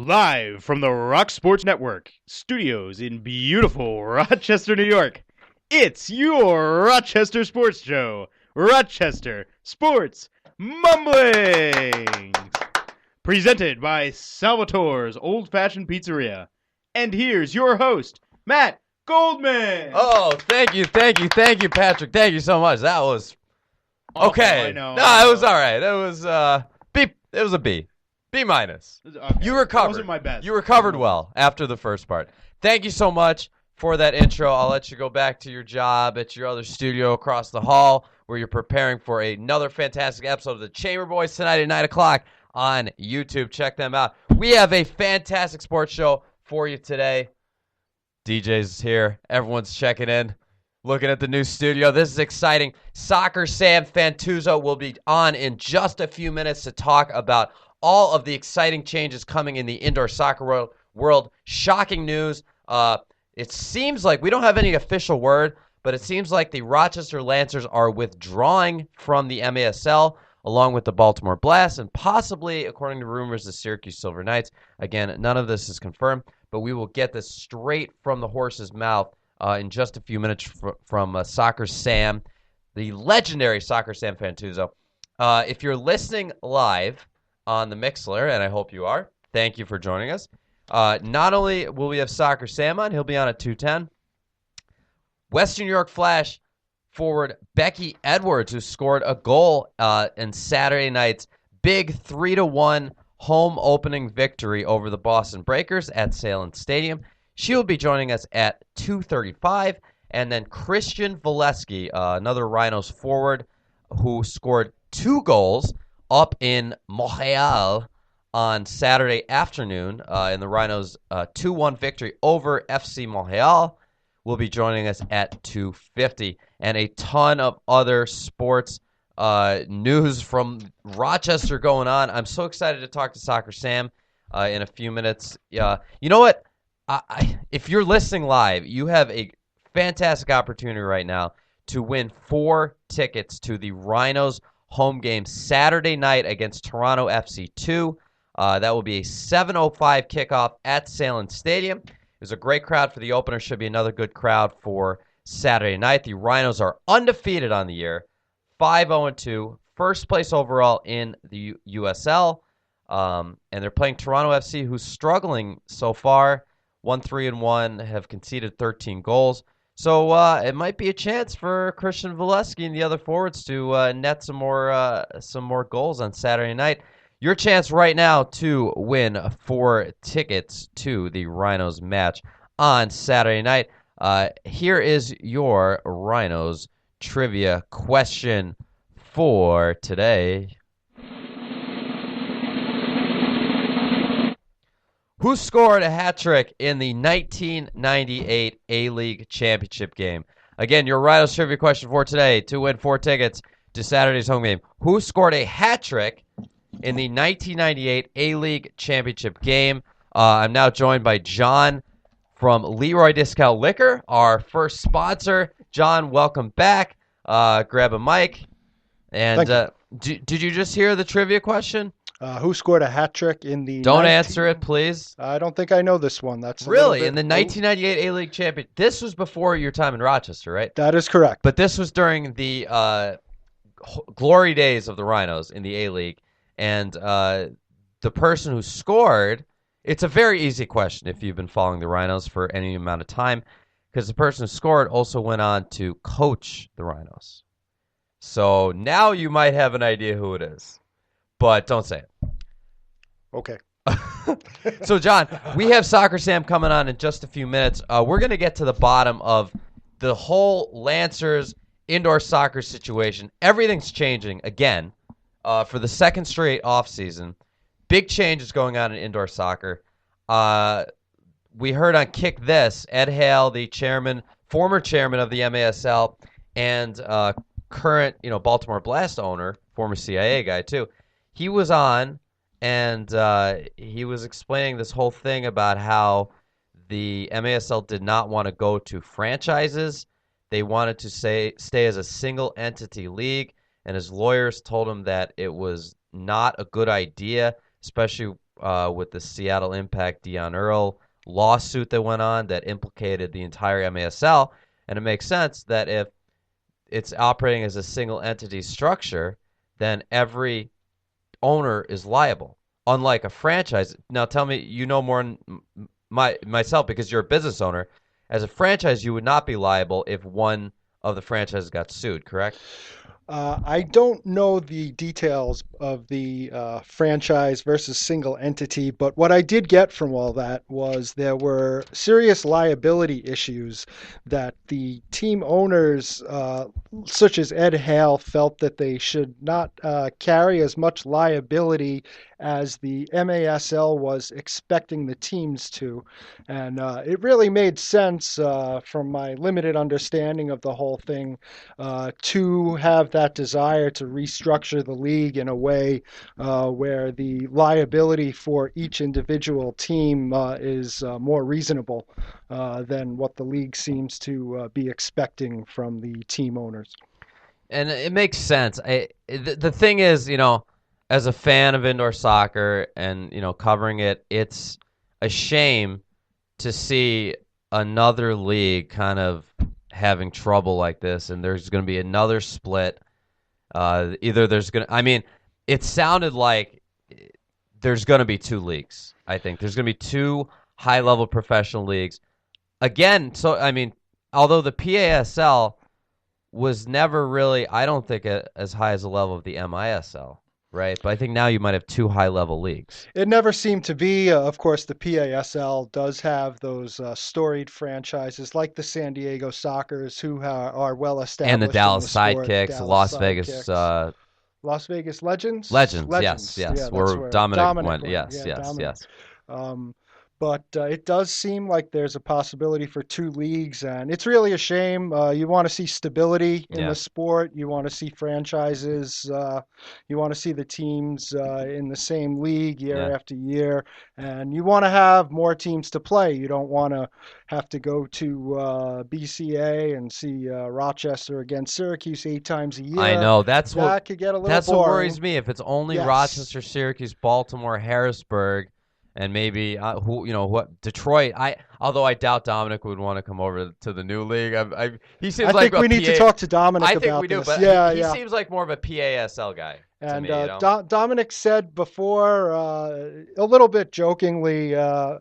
Live from the Rock Sports Network studios in beautiful Rochester, New York, it's your Rochester Sports Show, Rochester Sports Mumblings, presented by Salvatore's Old Fashioned Pizzeria. And here's your host, Matt Goldman. Oh, thank you, Patrick. Thank you so much. That was okay. I know. It was all right. It was B. It was a B. B minus. Okay. You recovered. It wasn't my best. You recovered well after the first part. Thank you so much for that intro. I'll let you go back to your job at your other studio across the hall where you're preparing for another fantastic episode of the Chamber Boys tonight at 9 o'clock on YouTube. Check them out. We have a fantastic sports show for you today. DJ's here. Everyone's checking in, looking at the new studio. This is exciting. SoccerSam Fauntazzo will be on in just a few minutes to talk about all of the exciting changes coming in the indoor soccer world. Shocking news. It seems like we don't have any official word, but it seems like the Rochester Lancers are withdrawing from the MASL along with the Baltimore Blast and possibly, according to rumors, the Syracuse Silver Knights. Again, none of this is confirmed, but we will get this straight from the horse's mouth in just a few minutes from SoccerSam, the legendary SoccerSam Fauntazzo. If you're listening live on the Mixler, and I hope you are, thank you for joining us. Not only will we have SoccerSam on, he'll be on at 2:10. Western New York Flash forward Becky Edwards, who scored a goal in Saturday night's big 3-1 home opening victory over the Boston Breakers at Salem Stadium. She will be joining us at 2:35. And then Christian Volesky, another Rhinos forward, who scored 2 goals up in Montreal on Saturday afternoon in the Rhinos' 2-1 victory over FC Montreal, will be joining us at 2:50. And a ton of other sports news from Rochester going on. I'm so excited to talk to SoccerSam in a few minutes. You know what? If you're listening live, you have a fantastic opportunity right now to win 4 tickets to the Rhinos home game Saturday night against Toronto FC 2. That will be a 7:05 kickoff at Salem Stadium. It was a great crowd for the opener. Should be another good crowd for Saturday night. The Rhinos are undefeated on the year, 5-0-2, first place overall in the USL, and they're playing Toronto FC, who's struggling so far. 1-3-1, have conceded 13 goals. So it might be a chance for Christian Volesky and the other forwards to net some more goals on Saturday night. Your chance right now to win 4 tickets to the Rhinos match on Saturday night. Here is your Rhinos trivia question for today. Who scored a hat trick in the 1998 A-League Championship game? Again, your Rhinos trivia question for today to win 4 tickets to Saturday's home game. Who scored a hat trick in the 1998 A-League Championship game? I'm now joined by John from Leroy Discount Liquor, our first sponsor. John, welcome back. Grab a mic. And did you just hear the trivia question? Who scored a hat trick in the... Don't answer it, please. I don't think I know this one. That's really in the 1998 A-League Champion. This was before your time in Rochester, right? That is correct. But this was during the glory days of the Rhinos in the A-League, and the person who scored. It's a very easy question if you've been following the Rhinos for any amount of time, because the person who scored also went on to coach the Rhinos. So now you might have an idea who it is. But don't say it. Okay. So, John, we have SoccerSam coming on in just a few minutes. We're going to get to the bottom of the whole Lancers indoor soccer situation. Everything's changing again for the second straight offseason. Big changes going on in indoor soccer. We heard on Kick This, Ed Hale, the former chairman of the MASL, and current Baltimore Blast owner, former CIA guy too. He was on, and he was explaining this whole thing about how the MASL did not want to go to franchises. They wanted to stay as a single entity league, and his lawyers told him that it was not a good idea, especially with the Seattle Impact Dion Earl lawsuit that went on that implicated the entire MASL, and it makes sense that if it's operating as a single entity structure, then every owner is liable. Unlike a franchise. Now tell me, you know more than myself because you're a business owner. As a franchise, you would not be liable if one of the franchises got sued, correct? I don't know the details of the franchise versus single entity, but what I did get from all that was there were serious liability issues that the team owners, such as Ed Hale, felt that they should not carry as much liability as the MASL was expecting the teams to. And it really made sense from my limited understanding of the whole thing to have that desire to restructure the league in a way where the liability for each individual team is more reasonable than what the league seems to be expecting from the team owners. And it makes sense. The thing is, as a fan of indoor soccer and, covering it, it's a shame to see another league kind of having trouble like this, and there's going to be another split. Either there's going to, it sounded like there's going to be two leagues. I think there's going to be two high-level professional leagues. Again, although the PASL was never really, I don't think, as high as the level of the MISL, right? But I think now you might have two high-level leagues. It never seemed to be. Of course, the PASL does have those storied franchises like the San Diego Sockers, who are well established. And the Dallas sport. Sidekicks, Dallas Las Sidekicks. Vegas. Las Vegas Legends? Legends, yes. Yeah, where Dominic went. Yes. Dominic. But it does seem like there's a possibility for two leagues, and it's really a shame. You want to see stability in the sport. You want to see franchises. You want to see the teams in the same league year after year, and you want to have more teams to play. You don't want to have to go to BCA and see Rochester against Syracuse 8 times a year. I know that could get a little boring. That's what worries me. If it's only Rochester, Syracuse, Baltimore, Harrisburg, and maybe Detroit. Although I doubt Dominic would want to come over to the new league. He seems like we need to talk to Dominic about this. I think we do, but he seems like more of a PASL guy. And to me, Dominic said before, a little bit jokingly,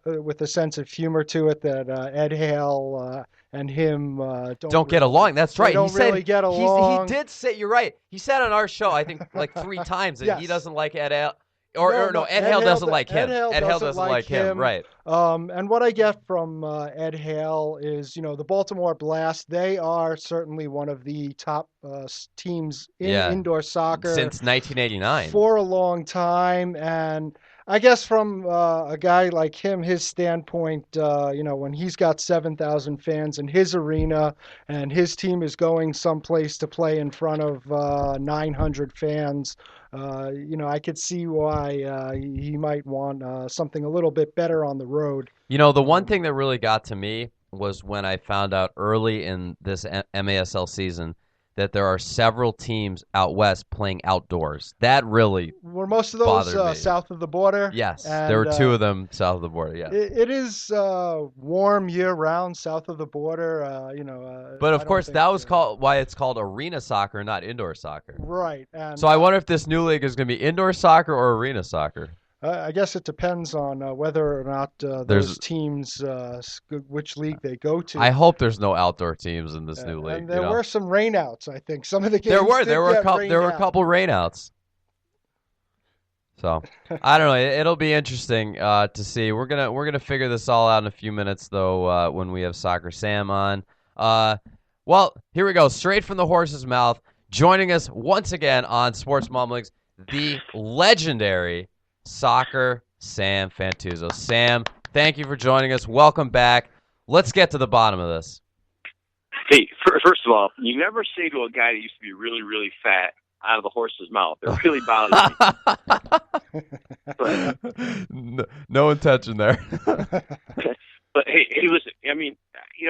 with a sense of humor to it, that Ed Hale and him don't get along. That's right. He said get along. He did say, you're right. He said on our show, I think like 3 times that he doesn't like Ed Hale. Ed Hale doesn't like him. Ed Hale doesn't like him. Right. And what I get from Ed Hale is, the Baltimore Blast, they are certainly one of the top teams in indoor soccer. Since 1989. For a long time. And I guess from a guy like him, his standpoint, when he's got 7,000 fans in his arena and his team is going someplace to play in front of 900 fans, I could see why he might want something a little bit better on the road. The one thing that really got to me was when I found out early in this MASL season that there are several teams out west playing outdoors. That really were most of those south of the border. Yes, and there were 2 of them south of the border. Yeah, it is warm year round south of the border. But of course, that was why it's called arena soccer, not indoor soccer. Right. And so I wonder if this new league is going to be indoor soccer or arena soccer. I guess it depends on whether or not those teams, which league they go to. I hope there's no outdoor teams in this new league. And there were some rainouts, I think. Some of the games there were a couple rainouts. So I don't know. It'll be interesting to see. We're gonna figure this all out in a few minutes, though, when we have SoccerSam on. Well, here we go, straight from the horse's mouth. Joining us once again on Sports Mumblings, the legendary SoccerSam Fauntazzo. Sam, thank you for joining us. Welcome back. Let's get to the bottom of this. Hey, first of all, you never say to a guy that used to be really, really fat out of the horse's mouth. It really bothers me. No intention there. But hey, listen.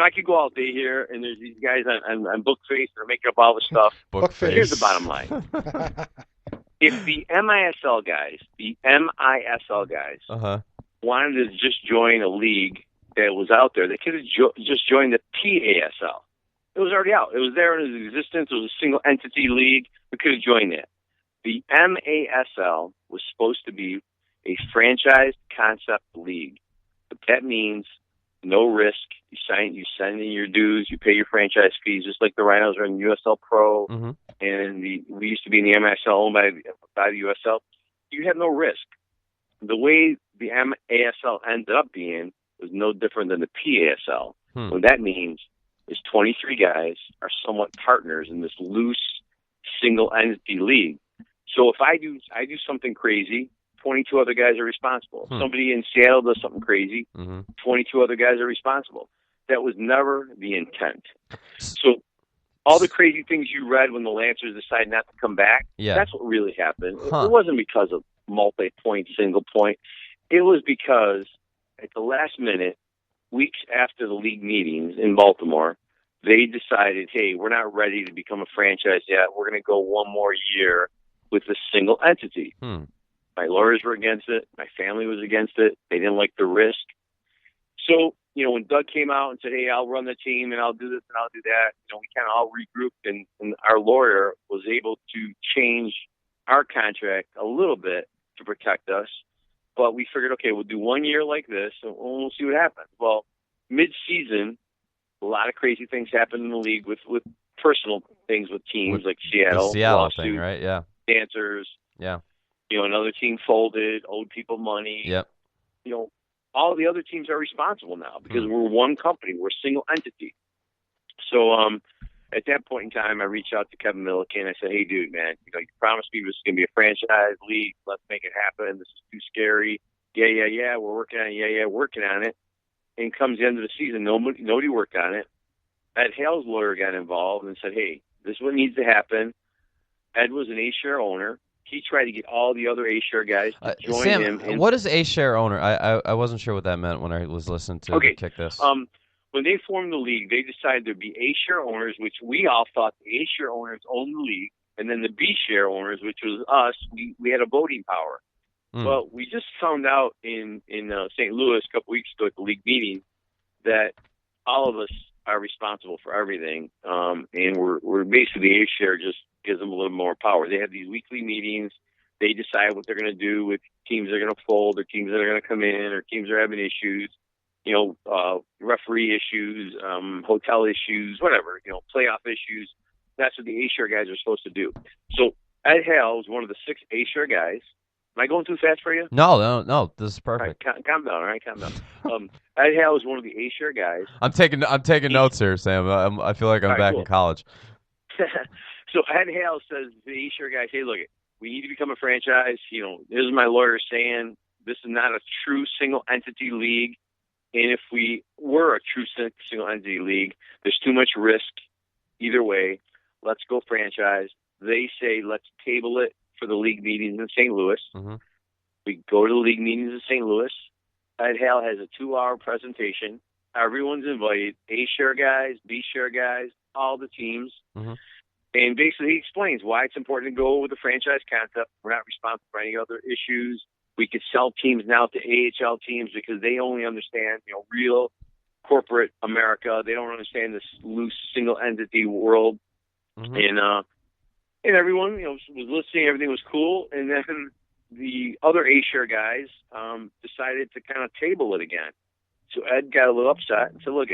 I could go all day here, and there's these guys on Bookface that are making up all this stuff. Bookface. Here's the bottom line. if the MISL guys Uh-huh. wanted to just join a league that was out there, they could have just joined the PASL. It was already out. It was there in its existence. It was a single entity league. We could have joined it. The MASL was supposed to be a franchised concept league. But that means no risk. You send in your dues, you pay your franchise fees, just like the Rhinos are in USL Pro, Mm-hmm. and we used to be in the MSL owned by the USL. You have no risk. The way the MASL ended up being was no different than the PASL. What that means is 23 guys are somewhat partners in this loose single entity league. So if I do something crazy, 22 other guys are responsible. Somebody in Seattle does something crazy, 22 other guys are responsible. That was never the intent. So all the crazy things you read when the Lancers decided not to come back, that's what really happened. It wasn't because of multi-point, single point. It was because at the last minute, weeks after the league meetings in Baltimore, they decided, hey, we're not ready to become a franchise yet. We're going to go one more year with a single entity. My lawyers were against it. My family was against it. They didn't like the risk. So, when Doug came out and said, hey, I'll run the team and I'll do this and I'll do that, we kind of all regrouped, and our lawyer was able to change our contract a little bit to protect us. But we figured, okay, we'll do 1 year like this and we'll see what happens. Well, mid-season, a lot of crazy things happened in the league with personal things with teams like Seattle. The Seattle lawsuit, thing, right? Yeah. Dancers. Yeah. Another team folded, owed people money. Yep. All the other teams are responsible now because we're one company. We're a single entity. So at that point in time, I reached out to Kevin Milliken. I said, hey, dude, man, you promised me this was going to be a franchise league. Let's make it happen. This is too scary. Yeah, we're working on it. Yeah, working on it. And comes the end of the season, nobody worked on it. Ed Hale's lawyer got involved and said, hey, this is what needs to happen. Ed was an A-share owner. He tried to get all the other A-share guys to join Sam, him. what is A-share owner? I wasn't sure what that meant when I was listening to Kick This. When they formed the league, they decided there'd be A-share owners, which we all thought the A-share owners owned the league, and then the B-share owners, which was us, we had a voting power. Well, we just found out in St. Louis a couple weeks ago at the league meeting that all of us are responsible for everything, and we're basically A-share just gives them a little more power. They have these weekly meetings. They decide what they're going to do with teams that are going to fold or teams that are going to come in or teams that are having issues, referee issues, hotel issues, whatever, playoff issues. That's what the A-share guys are supposed to do. So Ed Hale was one of the 6 A-share guys. Am I going too fast for you? No. This is perfect. All right, calm down. All right, calm down. Ed Hale was one of the A-share guys. I'm taking notes here, Sam. I feel like I'm back in college. So Ed Hale says to the A-share guys, hey, look, we need to become a franchise. This is my lawyer saying this is not a true single entity league. And if we were a true single entity league, there's too much risk either way. Let's go franchise. They say let's table it for the league meetings in St. Louis. We go to the league meetings in St. Louis. Ed Hale has a 2-hour presentation. Everyone's invited, A-share guys, B-share guys, all the teams. And basically he explains why it's important to go with the franchise concept. We're not responsible for any other issues. We could sell teams now to AHL teams because they only understand, real corporate America. They don't understand this loose single entity world. And everyone, was listening. Everything was cool. And then the other A-share guys decided to kind of table it again. So Ed got a little upset and said, look,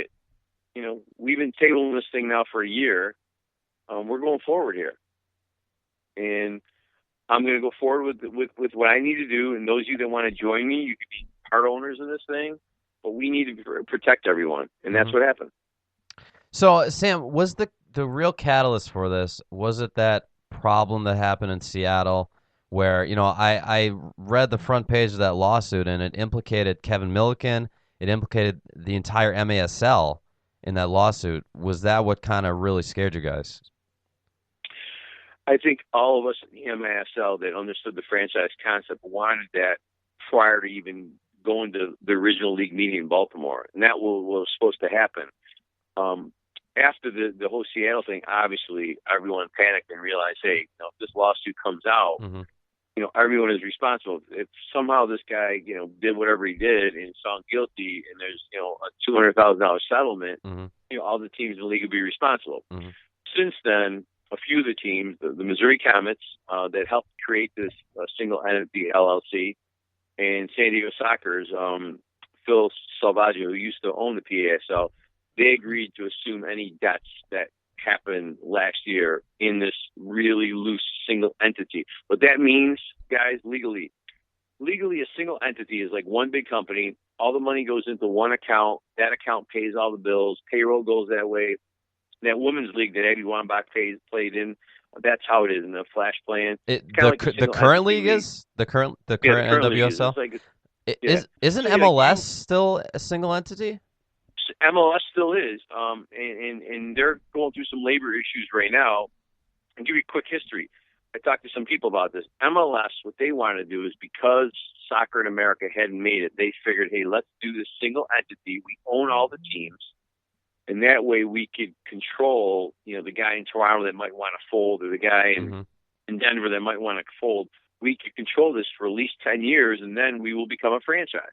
we've been tabling this thing now for a year. We're going forward here. And I'm going to go forward with what I need to do. And those of you that want to join me, you could be part owners of this thing. But we need to protect everyone. And that's what happened. So, Sam, was the real catalyst for this, was it that problem that happened in Seattle where, I read the front page of that lawsuit and it implicated Kevin Milliken, it implicated the entire MASL in that lawsuit. Was that what kind of really scared you guys? I think all of us in the MASL that understood the franchise concept wanted that prior to even going to the original league meeting in Baltimore. And that was supposed to happen. after the whole Seattle thing, obviously everyone panicked and realized, hey, if this lawsuit comes out, Mm-hmm. Everyone is responsible. If somehow this guy, did whatever he did and is found guilty, and there's, a $200,000 settlement, Mm-hmm. all the teams in the league would be responsible. Mm-hmm. Since then, a few of the teams, the Missouri Comets, that helped create this single entity LLC, and San Diego Soccer's Phil Salvaggio, who used to own the PASL, they agreed to assume any debts that happened last year in this really loose single entity. What that means, guys, legally, a single entity is like one big company. All the money goes into one account. That account pays all the bills. Payroll goes that way. That women's league that Eddie Wambach played in, that's how it is in the Flash plan. The current league is the current NWSL. Isn't MLS still a single entity? MLS still is, and they're going through some labor issues right now. I'll give you a quick history. I talked to some people about this. MLS, what they want to do is, because soccer in America hadn't made it, they figured, hey, let's do this single entity. We own all the teams, and that way we could control, the guy in Toronto that might want to fold, or the guy in Denver that might want to fold. We could control this for at least 10 years, and then we will become a franchise.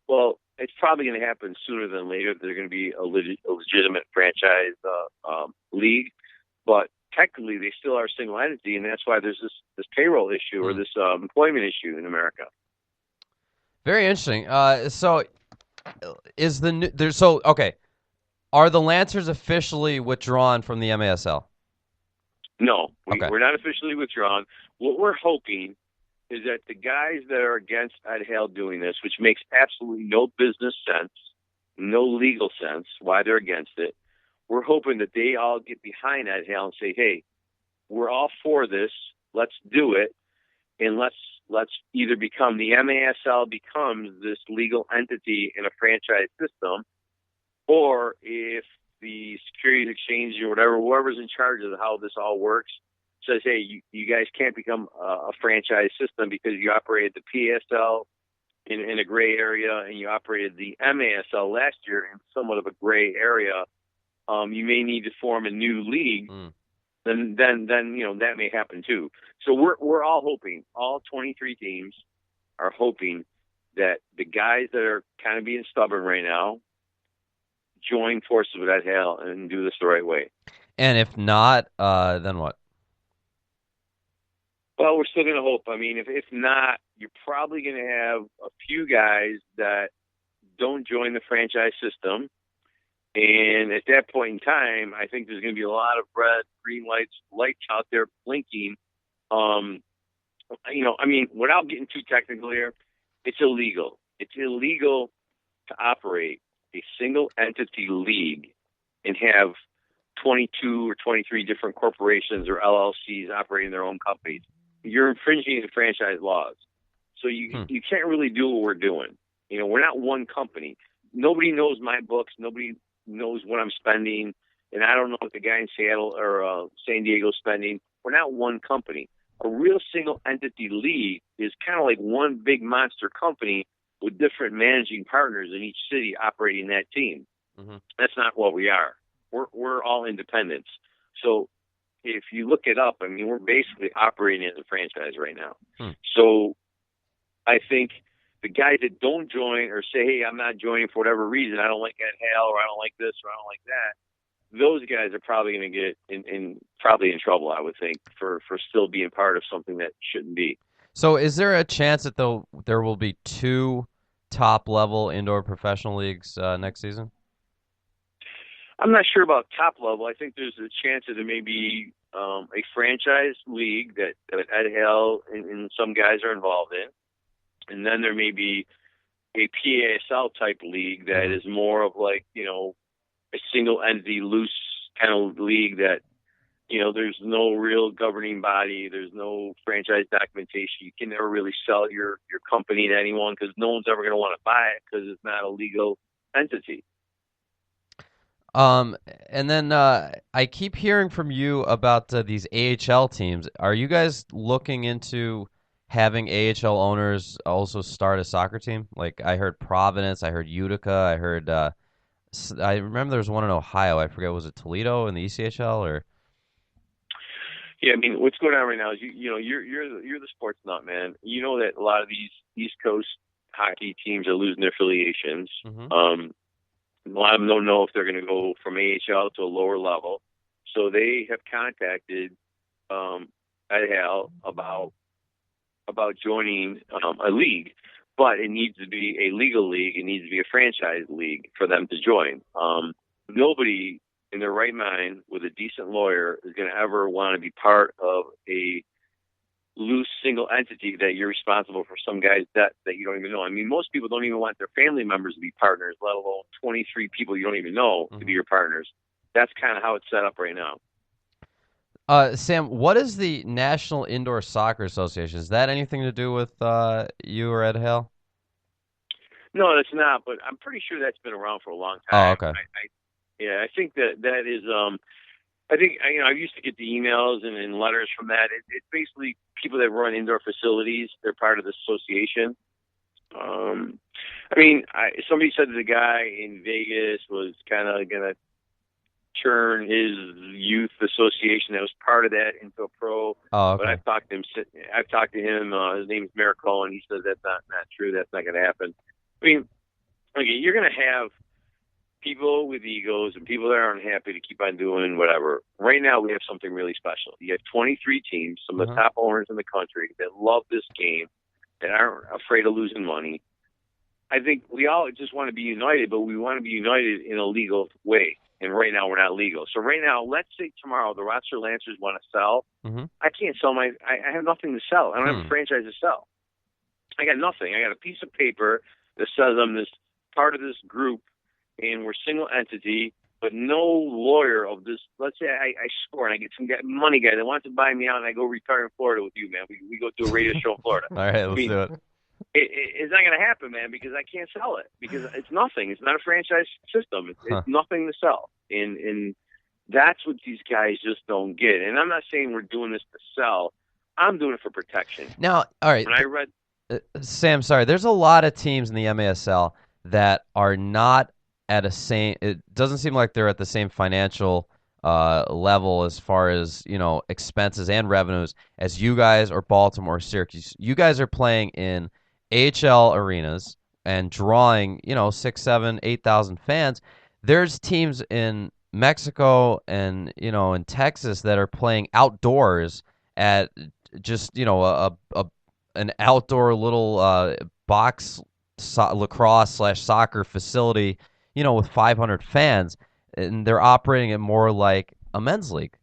Well, it's probably going to happen sooner than later. They're going to be a legitimate franchise league, but technically they still are a single entity, and that's why there's this payroll issue or this employment issue in America. Very interesting. So is okay? Are the Lancers officially withdrawn from the MASL? No, we're not officially withdrawn. What we're hoping is that the guys that are against Ed Hale doing this, which makes absolutely no business sense, no legal sense why they're against it, we're hoping that they all get behind Ed Hale and say, hey, we're all for this, let's do it, and let's either become, the MASL becomes this legal entity in a franchise system, or if the Securities Exchange or whatever, whoever's in charge of how this all works, says, hey, you guys can't become a franchise system because you operated the PSL in a gray area and you operated the MASL last year in somewhat of a gray area. You may need to form a new league. Then that may happen too. So we're all hoping, all 23 teams are hoping that the guys that are kind of being stubborn right now join forces with Ed Hale and do this the right way. And if not, then what? Well, we're still going to hope. I mean, if not, you're probably going to have a few guys that don't join the franchise system. And at that point in time, I think there's going to be a lot of red, green lights out there blinking. Without getting too technical here, it's illegal. It's illegal to operate a single entity league and have 22 or 23 different corporations or LLCs operating their own companies. You're infringing the franchise laws. So you can't really do what we're doing. We're not one company. Nobody knows my books. Nobody knows what I'm spending. And I don't know what the guy in Seattle or San Diego is spending. We're not one company. A real single entity league is kind of like one big monster company with different managing partners in each city operating that team. That's not what we are. We're all independents. So if you look it up, we're basically operating as a franchise right now. So I think the guys that don't join or say, hey, I'm not joining for whatever reason, I don't like Ed Hale, or I don't like this, or I don't like that, those guys are probably going to get in trouble, I would think, for still being part of something that shouldn't be. So is there a chance that there will be 2 top-level indoor professional leagues next season? I'm not sure about top level. I think there's a chance that there may be a franchise league that Ed Hale and some guys are involved in. And then there may be a PASL type league that is more of like, a single entity, loose kind of league that, there's no real governing body. There's no franchise documentation. You can never really sell your company to anyone because no one's ever going to want to buy it because it's not a legal entity. And then I keep hearing from you about these AHL teams. Are you guys looking into having AHL owners also start a soccer team? Like I heard Providence, I heard Utica, I heard I remember there was one in Ohio. I forget, was it Toledo in the ECHL or? Yeah, I mean, what's going on right now is you're the sports nut, man. You know that a lot of these East Coast hockey teams are losing their affiliations. Mm-hmm. A lot of them don't know if they're going to go from AHL to a lower level, so they have contacted IHL about joining a league, but it needs to be a legal league. It needs to be a franchise league for them to join. Nobody in their right mind with a decent lawyer is going to ever want to be part of a loose single entity that you're responsible for some guy's debt that you don't even know. I mean, most people don't even want their family members to be partners, let alone 23 people you don't even know to be your partners. That's kind of how it's set up right now. Sam, what is the National Indoor Soccer Association? Is that anything to do with you or Ed Hale? No, it's not, but I'm pretty sure that's been around for a long Oh, time. okay. I think that is. I think I used to get the emails and letters from that. It's basically people that run indoor facilities. They're part of the association. I mean, somebody said that the guy in Vegas was kind of gonna turn his youth association that was part of that into a pro. Oh, okay. But I've talked to him. His name is Merrick Cohen. He says that's not true. That's not going to happen. I mean, okay, you're going to have people with egos and people that aren't happy to keep on doing whatever. Right now, we have something really special. You have 23 teams, some of the top owners in the country that love this game, that aren't afraid of losing money. I think we all just want to be united, but we want to be united in a legal way. And right now, we're not legal. So right now, let's say tomorrow the Rochester Lancers want to sell. I can't sell I have nothing to sell. I don't have a franchise to sell. I got nothing. I got a piece of paper that says I'm this part of this group and we're single entity, but no lawyer of this. Let's say I score and I get some money guy that wants to buy me out and I go retire in Florida with you, man. We go do a radio show in Florida. All right, let's do it. It's not going to happen, man, because I can't sell it because it's nothing. It's not a franchise system. It's nothing to sell. And that's what these guys just don't get. And I'm not saying we're doing this to sell. I'm doing it for protection. Now, all right. When I read Sam, sorry, there's a lot of teams in the MASL that are not at a same. It doesn't seem like they're at the same financial level as far as expenses and revenues as you guys or Baltimore or Syracuse. You guys are playing in AHL arenas and drawing 6,000, 7,000, 8,000 fans. There's teams in Mexico and in Texas that are playing outdoors at just an outdoor little box lacrosse / soccer facility, with 500 fans, and they're operating it more like a men's league.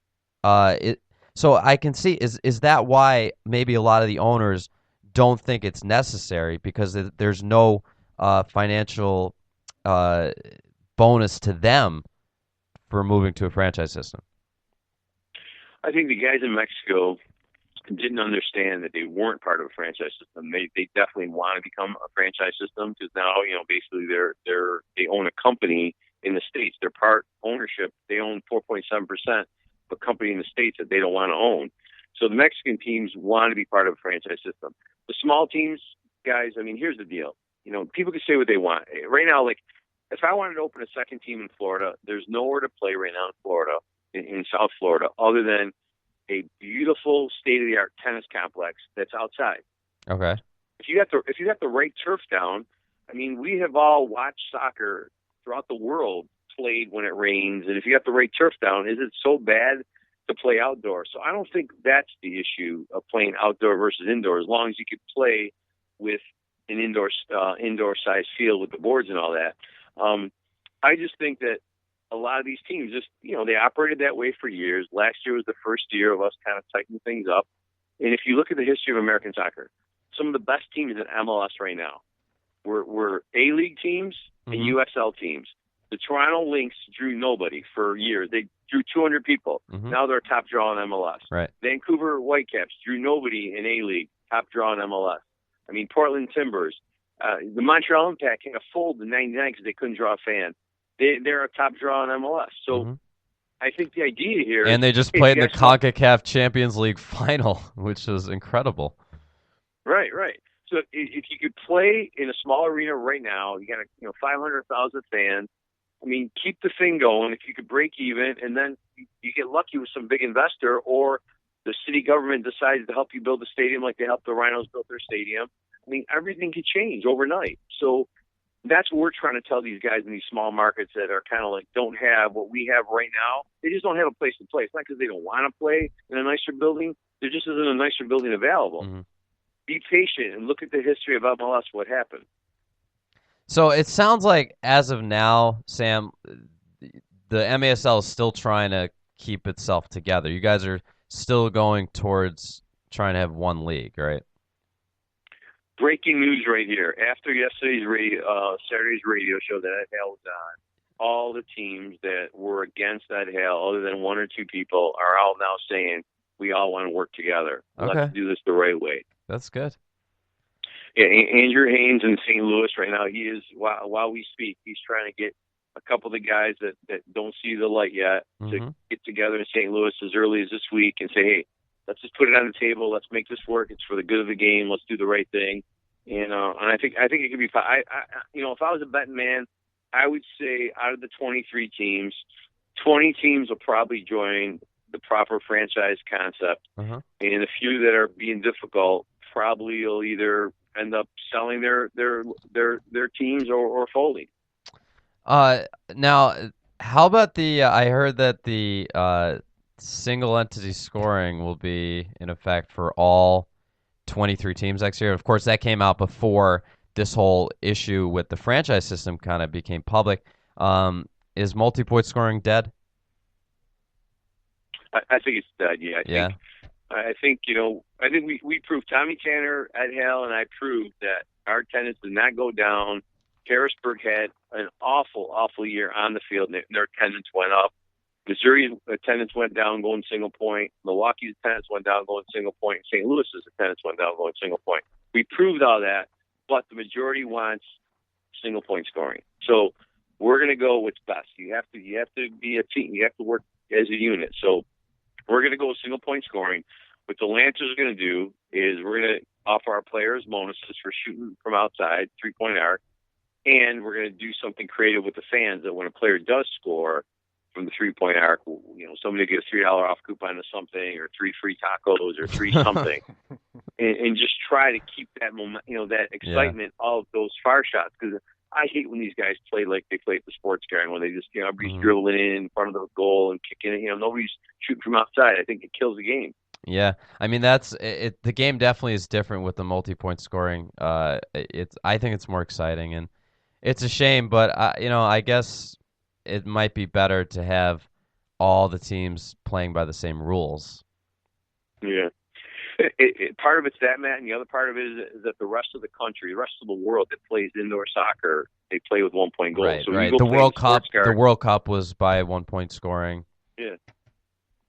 So I can see, is that why maybe a lot of the owners don't think it's necessary, because there's no financial bonus to them for moving to a franchise system? I think the guys in Mexico didn't understand that they weren't part of a franchise system. They definitely want to become a franchise system because now basically they own a company in the States. They're part ownership. They own 4.7% of a company in the States that they don't want to own. So the Mexican teams want to be part of a franchise system. The small teams, guys, I mean, here's the deal. People can say what they want. Right now, like, if I wanted to open a second team in Florida, there's nowhere to play right now in Florida, in South Florida, other than a beautiful state-of-the-art tennis complex that's outside. Okay. If you got the right turf down, I mean, we have all watched soccer throughout the world played when it rains, and if you got the right turf down, is it so bad to play outdoors? So I don't think that's the issue of playing outdoor versus indoor, as long as you could play with an indoor size field with the boards and all that. I just think that a lot of these teams just, they operated that way for years. Last year was the first year of us kind of tightening things up. And if you look at the history of American soccer, some of the best teams in MLS right now were A-League teams and USL teams. The Toronto Lynx drew nobody for years. They drew 200 people. Now they're a top draw in MLS. Right. Vancouver Whitecaps drew nobody in A-League, top draw in MLS. I mean, Portland Timbers. The Montreal Impact can't fold in '99 because they couldn't draw a fan. They're a top draw in MLS. So I think the idea here and they just played in the CONCACAF Champions League final, which was incredible. Right. So if you could play in a small arena right now, you got 500,000 fans. I mean, keep the thing going. If you could break even, and then you get lucky with some big investor, or the city government decides to help you build a stadium like they helped the Rhinos build their stadium. I mean, everything could change overnight. So that's what we're trying to tell these guys in these small markets that are kind of like don't have what we have right now. They just don't have a place to play. It's not because they don't want to play in a nicer building. There just isn't a nicer building available. Mm-hmm. Be patient and look at the history of MLS, what happened. So it sounds like as of now, Sam, the MASL is still trying to keep itself together. You guys are still going towards trying to have one league, right? Breaking news right here. After yesterday's Saturday's radio show that Ed Hale was on, all the teams that were against Ed Hale, other than one or two people, are all now saying we all want to work together. Okay. Let's do this the right way. That's good. Yeah, Andrew Haynes in St. Louis right now, he is, while we speak, he's trying to get a couple of the guys that don't see the light yet to get together in St. Louis as early as this week and say, hey, let's just put it on the table. Let's make this work. It's for the good of the game. Let's do the right thing. And I think it could be fine. If I was a betting man, I would say out of the 23 teams, 20 teams will probably join the proper franchise concept. And the few that are being difficult probably will either end up selling their teams or folding. Now, how about I heard that the single entity scoring will be in effect for all 23 teams next year. Of course, that came out before this whole issue with the franchise system kind of became public. Is multi-point scoring dead? I think it's dead. Yeah. I think we proved, Tommy Tanner, Ed Hale, and I proved that our attendance did not go down. Harrisburg had an awful year on the field, and their attendance went up. Missouri's attendance went down going single point. Milwaukee's attendance went down going single point. St. Louis's attendance went down going single point. We proved all that, but the majority wants single point scoring. So we're going to go what's best. You have to be a team. You have to work as a unit. So we're going to go with single point scoring. What the Lancers are going to do is we're going to offer our players bonuses for shooting from outside, 3-point arc, and we're going to do something creative with the fans that when a player does score from the 3-point arc, somebody get a $3 off coupon or something, or 3 free tacos, or 3 something, and just try to keep that moment, that excitement of those far shots. Because I hate when these guys play like they play at the sports car, when they just everybody's dribbling in front of the goal and kicking it. Nobody's shooting from outside. I think it kills the game. Yeah, I mean that's it. The game definitely is different with the multi-point scoring. I think it's more exciting, and it's a shame, but I guess it might be better to have all the teams playing by the same rules. Yeah, part of it's that, Matt, and the other part of it is that the rest of the country, the rest of the world that plays indoor soccer, they play with 1-point goals. Right, so right. The World Cup was by 1-point scoring. Yeah.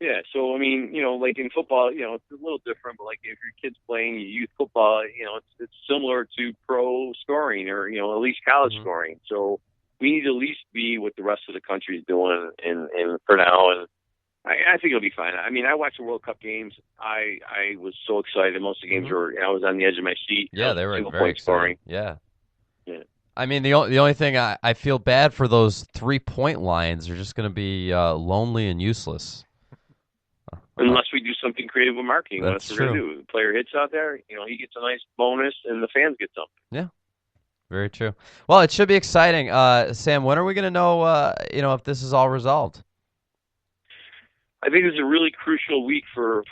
Yeah, so I mean, like in football, it's a little different. But like if your kid's playing youth football, it's similar to pro scoring or at least college scoring. So we need to at least be what the rest of the country is doing, and for now, and I think it'll be fine. I mean, I watched the World Cup games. I was so excited. Most of the games I was on the edge of my seat. Yeah, they were very exciting. Scoring. Yeah. I mean, the only thing I feel bad for those 3-point lines are just going to be lonely and useless. Unless we do something creative with marketing. That's what we're going to do. The player hits out there, he gets a nice bonus, and the fans get something. Yeah, very true. Well, it should be exciting. Sam, when are we going to know, if this is all resolved? I think it's a really crucial week for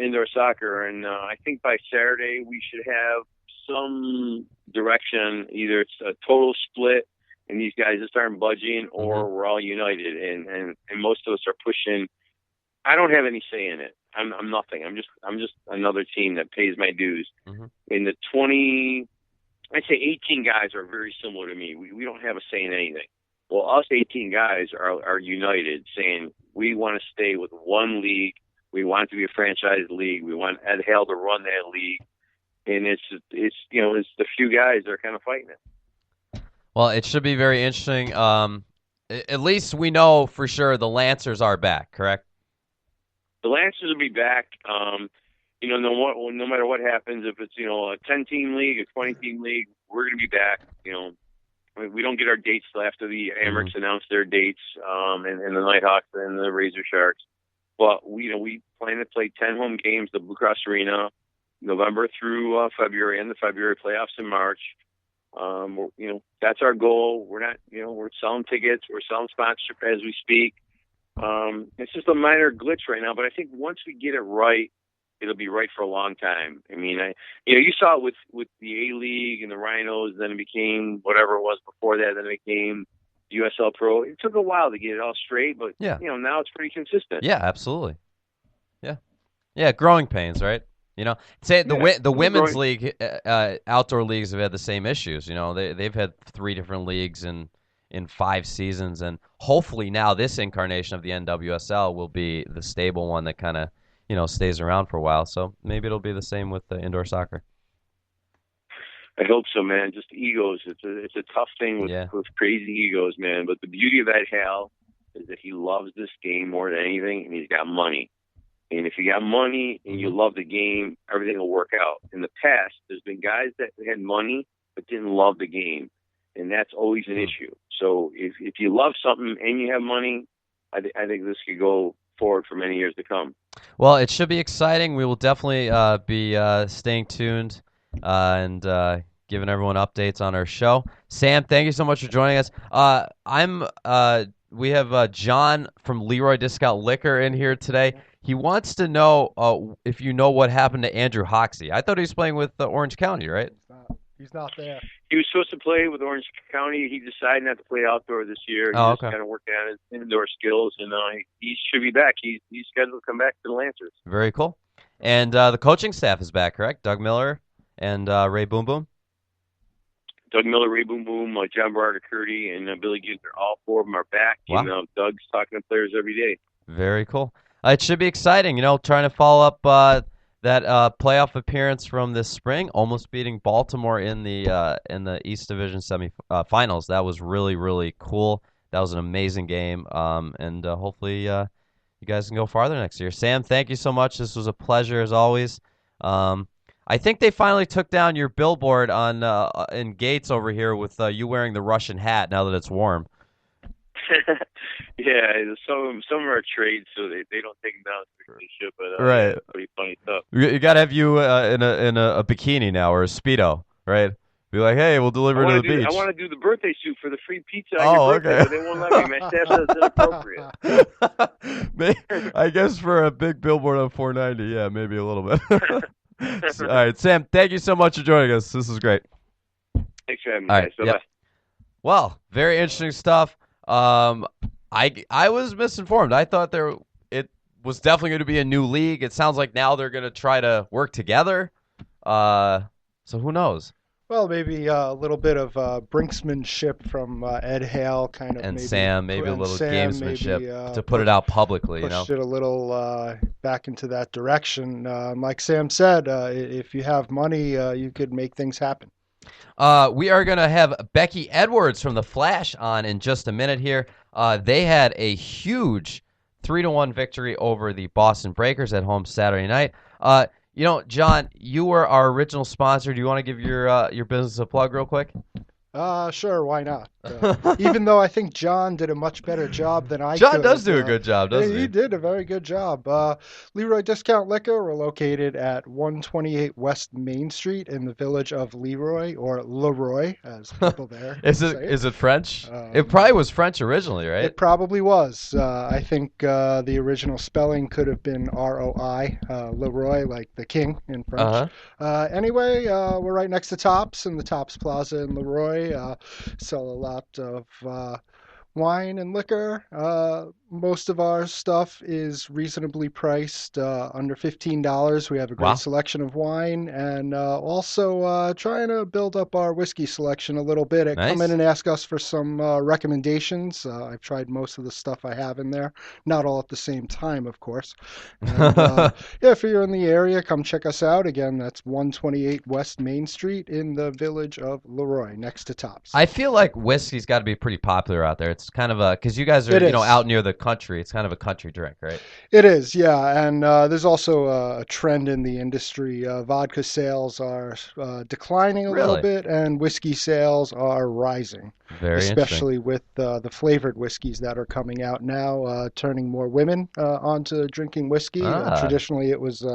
indoor soccer, and I think by Saturday we should have some direction. Either it's a total split, and these guys just aren't budging, or we're all united, and most of us are pushing. I don't have any say in it. I'm nothing. I'm just another team that pays my dues. In the 20, I'd say 18 guys are very similar to me. We don't have a say in anything. Well, us 18 guys are united, saying we want to stay with one league. We want it to be a franchise league. We want Ed Hale to run that league, and it's the few guys that are kind of fighting it. Well, it should be very interesting. At least we know for sure the Lancers are back, correct? The Lancers will be back. No matter what happens, if it's a 10-team league, a 20-team league, we're going to be back. we don't get our dates till after the Amerks announce their dates, and the Nighthawks and the Razor Sharks. But we plan to play 10 home games, the Blue Cross Arena, November through February, and the February playoffs in March. That's our goal. We're not, we're selling tickets, we're selling sponsorship as we speak. It's just a minor glitch right now, but I think once we get it right, it'll be right for a long time. I mean, you saw it with the A-League and the Rhinos, then it became whatever it was before that, then it became USL Pro. It took a while to get it all straight, but now it's pretty consistent. Yeah, absolutely. Yeah, growing pains, right? Say the women's league, outdoor leagues have had the same issues. They've had 3 different leagues in 5 seasons, and hopefully now this incarnation of the NWSL will be the stable one that kind of stays around for a while. So maybe it'll be the same with the indoor soccer. I hope so, man. Just egos. It's a tough thing with crazy egos, man. But the beauty of Ed Hale is that he loves this game more than anything, and he's got money. And if you got money and you love the game, everything will work out. In the past, there's been guys that had money but didn't love the game, and that's always an issue. So if you love something and you have money, I think this could go forward for many years to come. Well, it should be exciting. We will definitely be staying tuned and giving everyone updates on our show. Sam, thank you so much for joining us. We have John from Leroy Discount Liquor in here today. He wants to know if you know what happened to Andrew Hoxie. I thought he was playing with Orange County, right? He's not there. He was supposed to play with Orange County. He decided not to play outdoor this year. He's just kind of working on his indoor skills, and he should be back. He's scheduled to come back to the Lancers. Very cool. And the coaching staff is back, correct? Doug Miller and Ray Boom Boom? Doug Miller, Ray Boom Boom, John Barter-Curdy, and Billy Ginther. All 4 of them are back. Wow. And Doug's talking to players every day. Very cool. It should be exciting, trying to follow up that playoff appearance from this spring, almost beating Baltimore in the East Division semifinals. That was really, really cool. That was an amazing game, and hopefully you guys can go farther next year. Sam, thank you so much. This was a pleasure as always. I think they finally took down your billboard on in Gates over here with you wearing the Russian hat now that it's warm. Yeah, some are trades, so they don't take them down as they should. But right, pretty funny stuff. You gotta have you in a bikini now or a Speedo, right? Be like, hey, we'll deliver to the beach. I want to do the birthday suit for the free pizza on your birthday, but they won't let me. My staff says it's inappropriate. I guess for a big billboard on 490, yeah, maybe a little bit. All right, Sam, thank you so much for joining us. This is great. Thanks for having me, guys. Bye-bye. Yep. Well, very interesting stuff. I was misinformed. I thought it was definitely going to be a new league. It sounds like now they're going to try to work together. So who knows? Well, maybe a little bit of brinksmanship from Ed Hale, kind of, and maybe, Sam, maybe a little gamesmanship to put it out publicly. Pushed it a little back into that direction. Like Sam said, if you have money, you could make things happen. We are going to have Becky Edwards from The Flash on in just a minute here. They had a huge 3-1 victory over the Boston Breakers at home Saturday night. John, you were our original sponsor. Do you want to give your business a plug real quick? Sure, why not? Even though I think John did a much better job than I John could. Does do a good job, doesn't he? He did a very good job. Leroy Discount Liquor, we're located at 128 West Main Street in the village of Leroy, or Leroy, as people there Is it French? It probably was French originally, right? It probably was. I think the original spelling could have been R-O-I, Leroy, like the king in French. Anyway, we're right next to Tops in the Tops Plaza in Leroy. Sell a lot of wine and liquor. Most of our stuff is reasonably priced, under $15. We have a great selection of wine, and also trying to build up our whiskey selection a little bit. Nice. Come in and ask us for some recommendations. I've tried most of the stuff I have in there. Not all at the same time, of course. And, if you're in the area, come check us out. Again, that's 128 West Main Street in the village of Leroy, next to Tops. I feel like whiskey's got to be pretty popular out there. It's kind of because you guys are It is. out near the country. It's kind of a country drink, right? It is, yeah, and there's also a trend in the industry. Vodka sales are declining a little Really? bit, and whiskey sales are rising, Very interesting. especially with the flavored whiskeys that are coming out now, turning more women onto drinking whiskey. Traditionally, it was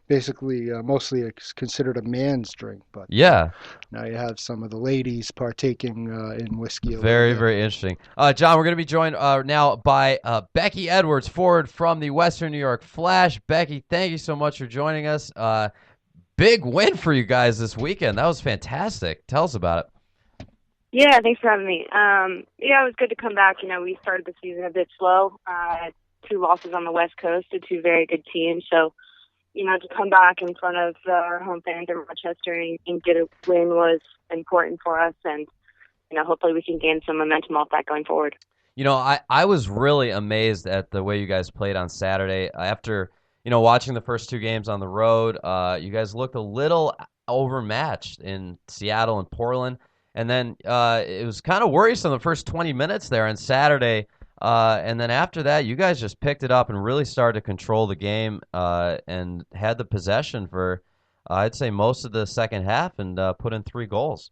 basically mostly considered a man's drink, but Yeah. now you have some of the ladies partaking in whiskey a Very, little bit. very interesting. John, we're going to be joined now by Becky Edwards, forward from the Western New York Flash. Becky, thank you so much for joining us. Big win for you guys this weekend. That was fantastic. Tell us about it. Yeah, thanks for having me. Yeah, it was good to come back. We started the season a bit slow. 2 losses on the West Coast to 2 very good teams. So, to come back in front of our home fans in Rochester and get a win was important for us. And, hopefully we can gain some momentum off that going forward. I was really amazed at the way you guys played on Saturday. After, watching the first 2 games on the road, you guys looked a little overmatched in Seattle and Portland. And then it was kind of worrisome the first 20 minutes there on Saturday. And then after that, you guys just picked it up and really started to control the game and had the possession for, I'd say, most of the second half and put in 3 goals.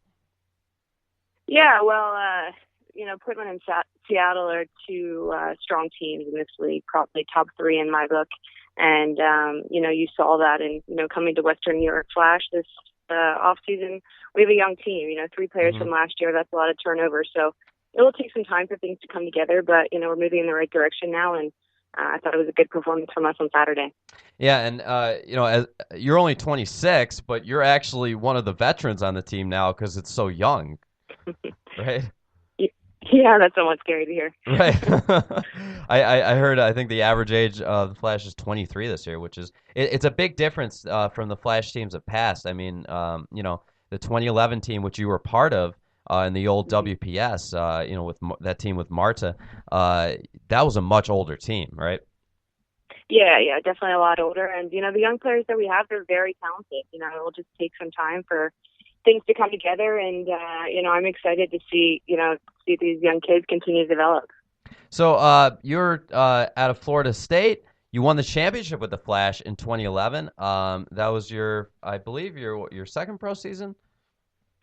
Yeah, well, Portland and Seattle are 2 strong teams in this league, probably top 3 in my book. And, you saw that in, coming to Western New York Flash this offseason. We have a young team, 3 players from last year. That's a lot of turnover. So it will take some time for things to come together, but, we're moving in the right direction now. And I thought it was a good performance from us on Saturday. Yeah, and, as you're only 26, but you're actually one of the veterans on the team now because it's so young, right? Yeah, that's somewhat scary to hear. Right. I heard, I think the average age of the Flash is 23 this year, which is, it's a big difference from the Flash teams of past. I mean, the 2011 team, which you were part of in the old WPS, with that team with Marta, that was a much older team, right? Yeah, definitely a lot older. And, the young players that we have, they're very talented. It will just take some time for things to come together. And, I'm excited to see these young kids continue to develop. So you're out of Florida State. You won the championship with the Flash in 2011. That was I believe, your second pro season?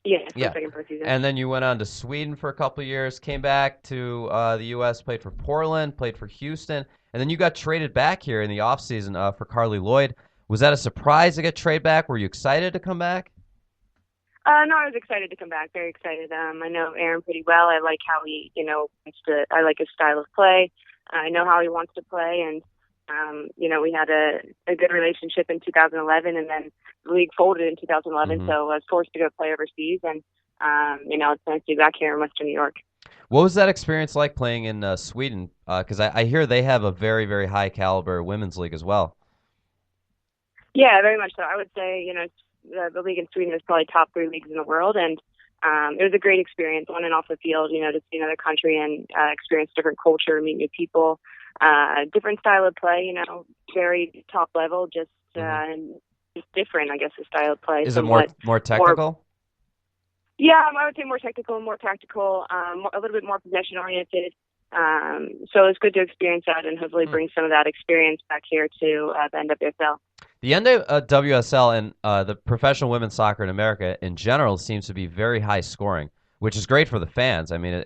Yeah. Second pro season. And then you went on to Sweden for a couple of years, came back to the U.S., played for Portland, played for Houston, and then you got traded back here in the offseason for Carly Lloyd. Was that a surprise to get traded back? Were you excited to come back? No, I was excited to come back. Very excited. I know Aaron pretty well. I like how he, I like his style of play. I know how he wants to play, and we had a good relationship in 2011, and then the league folded in 2011, so I was forced to go play overseas, and it's nice to be back here in Western New York. What was that experience like playing in Sweden? Because I hear they have a very, very high caliber women's league as well. Yeah, very much so. I would say, the league in Sweden is probably top 3 leagues in the world, and it was a great experience on and off the field, to see another country and experience different culture, meet new people, different style of play, very top level, just different, I guess, the style of play. Is it more technical? Yeah, I would say more technical, more tactical, a little bit more possession oriented. So it's good to experience that and hopefully bring some of that experience back here to the NWSL. The NWSL and the professional women's soccer in America in general seems to be very high scoring, which is great for the fans. I mean,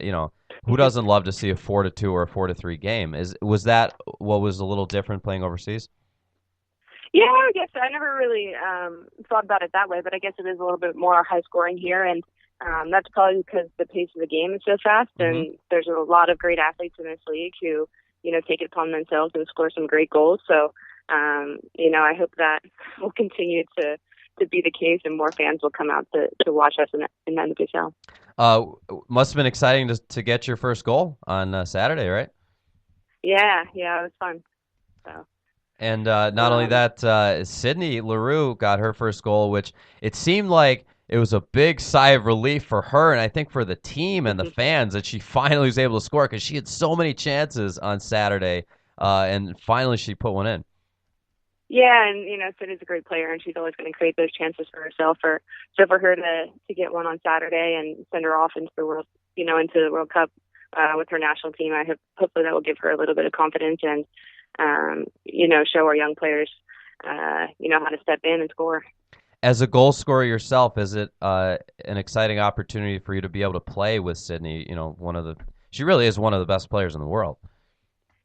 who doesn't love to see a 4-2 or a 4-3 game? Was that what was a little different playing overseas? Yeah, I guess I never really thought about it that way, but I guess it is a little bit more high scoring here, and that's probably because the pace of the game is so fast, and there's a lot of great athletes in this league who, take it upon themselves and score some great goals. So, I hope that will continue to be the case, and more fans will come out to watch us in the NWSL. Must have been exciting to get your first goal on Saturday, right? Yeah, it was fun. So. And not only that, Sydney Leroux got her first goal, which it seemed like it was a big sigh of relief for her, and I think for the team and the fans that she finally was able to score, because she had so many chances on Saturday, and finally she put one in. Yeah, and Sydney's a great player, and she's always going to create those chances for herself. So for her to get one on Saturday and send her off into the World Cup with her national team. Hopefully that will give her a little bit of confidence and, show our young players, how to step in and score. As a goal scorer yourself, is it an exciting opportunity for you to be able to play with Sydney? She really is one of the best players in the world.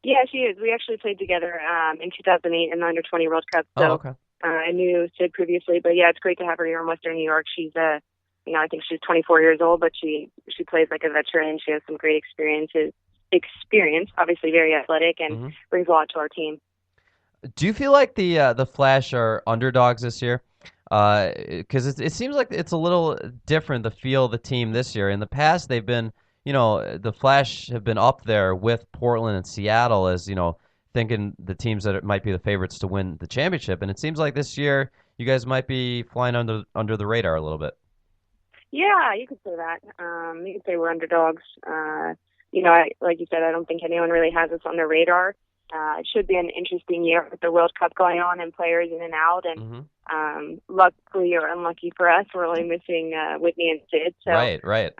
Yeah, she is. We actually played together in 2008 in the Under-20 World Cup. So, okay. I knew Sid previously, but yeah, it's great to have her here in Western New York. She's I think she's 24 years old, but she plays like a veteran. She has some great experience, obviously very athletic, and brings a lot to our team. Do you feel like the Flash are underdogs this year? Because it seems like it's a little different, the feel of the team this year. In the past, they've been, the Flash have been up there with Portland and Seattle as, thinking the teams that might be the favorites to win the championship. And it seems like this year you guys might be flying under the radar a little bit. Yeah, you could say that. You could say we're underdogs. Like you said, I don't think anyone really has us on their radar. It should be an interesting year with the World Cup going on and players in and out. And luckily or unlucky for us, we're only missing Whitney and Sid. So, right.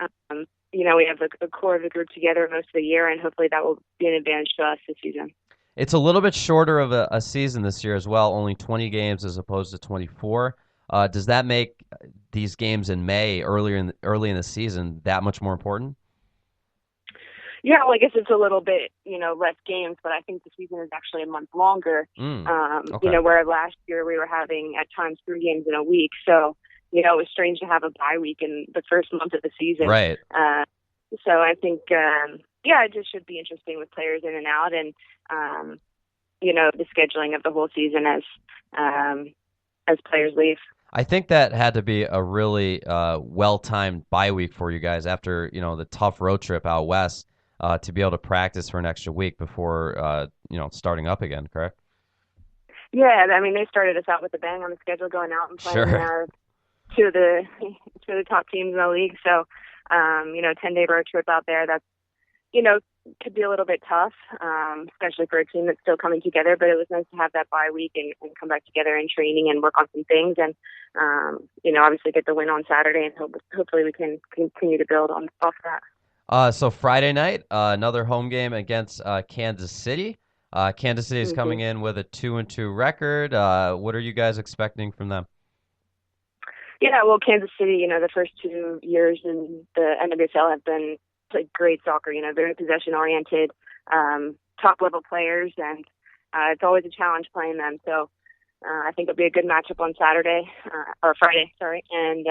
We have a core of the group together most of the year, and hopefully that will be an advantage to us this season. It's a little bit shorter of a season this year as well, only 20 games as opposed to 24. Does that make these games in May, early in the season, that much more important? Yeah, well, I guess it's a little bit, less games, but I think the season is actually a month longer. Okay. Where last year we were having at times 3 games in a week. So, it was strange to have a bye week in the first month of the season. Right. So I think, it just should be interesting with players in and out and, the scheduling of the whole season as players leave. I think that had to be a really well-timed bye week for you guys after, the tough road trip out west to be able to practice for an extra week before, starting up again, correct? Yeah, I mean, they started us out with a bang on the schedule going out and playing two of the top teams in the league. So, 10-day road trip out there, that's, could be a little bit tough, especially for a team that's still coming together. But it was nice to have that bye week and come back together in training and work on some things. And, obviously get the win on Saturday and hopefully we can continue to build off of that. So Friday night, another home game against Kansas City. Kansas City is coming in with a 2-2 record. What are you guys expecting from them? Yeah, well, Kansas City, the first 2 years in the NWSL have been played great soccer, very possession-oriented, top-level players, and it's always a challenge playing them. So I think it'll be a good matchup on Friday, and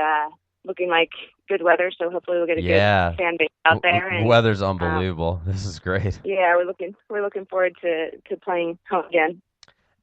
looking like good weather, so hopefully we'll get a good fan base out there. And weather's unbelievable. This is great. Yeah, we're looking forward to playing home again.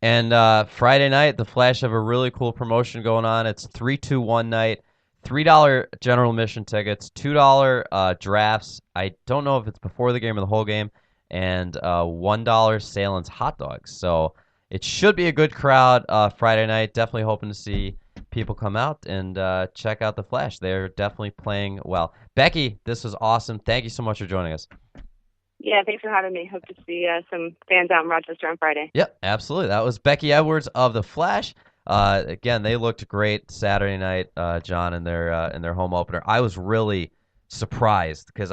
And Friday night, the Flash have a really cool promotion going on. It's 3-2-1 night, $3 general admission tickets, $2 drafts. I don't know if it's before the game or the whole game, and $1 Salem's hot dogs. So it should be a good crowd Friday night. Definitely hoping to see people come out and check out the Flash. They're definitely playing well. Becky, this was awesome. Thank you so much for joining us. Yeah, thanks for having me. Hope to see some fans out in Rochester on Friday. Yep, absolutely. That was Becky Edwards of the Flash. Again, they looked great Saturday night, John, in their home opener. I was really surprised because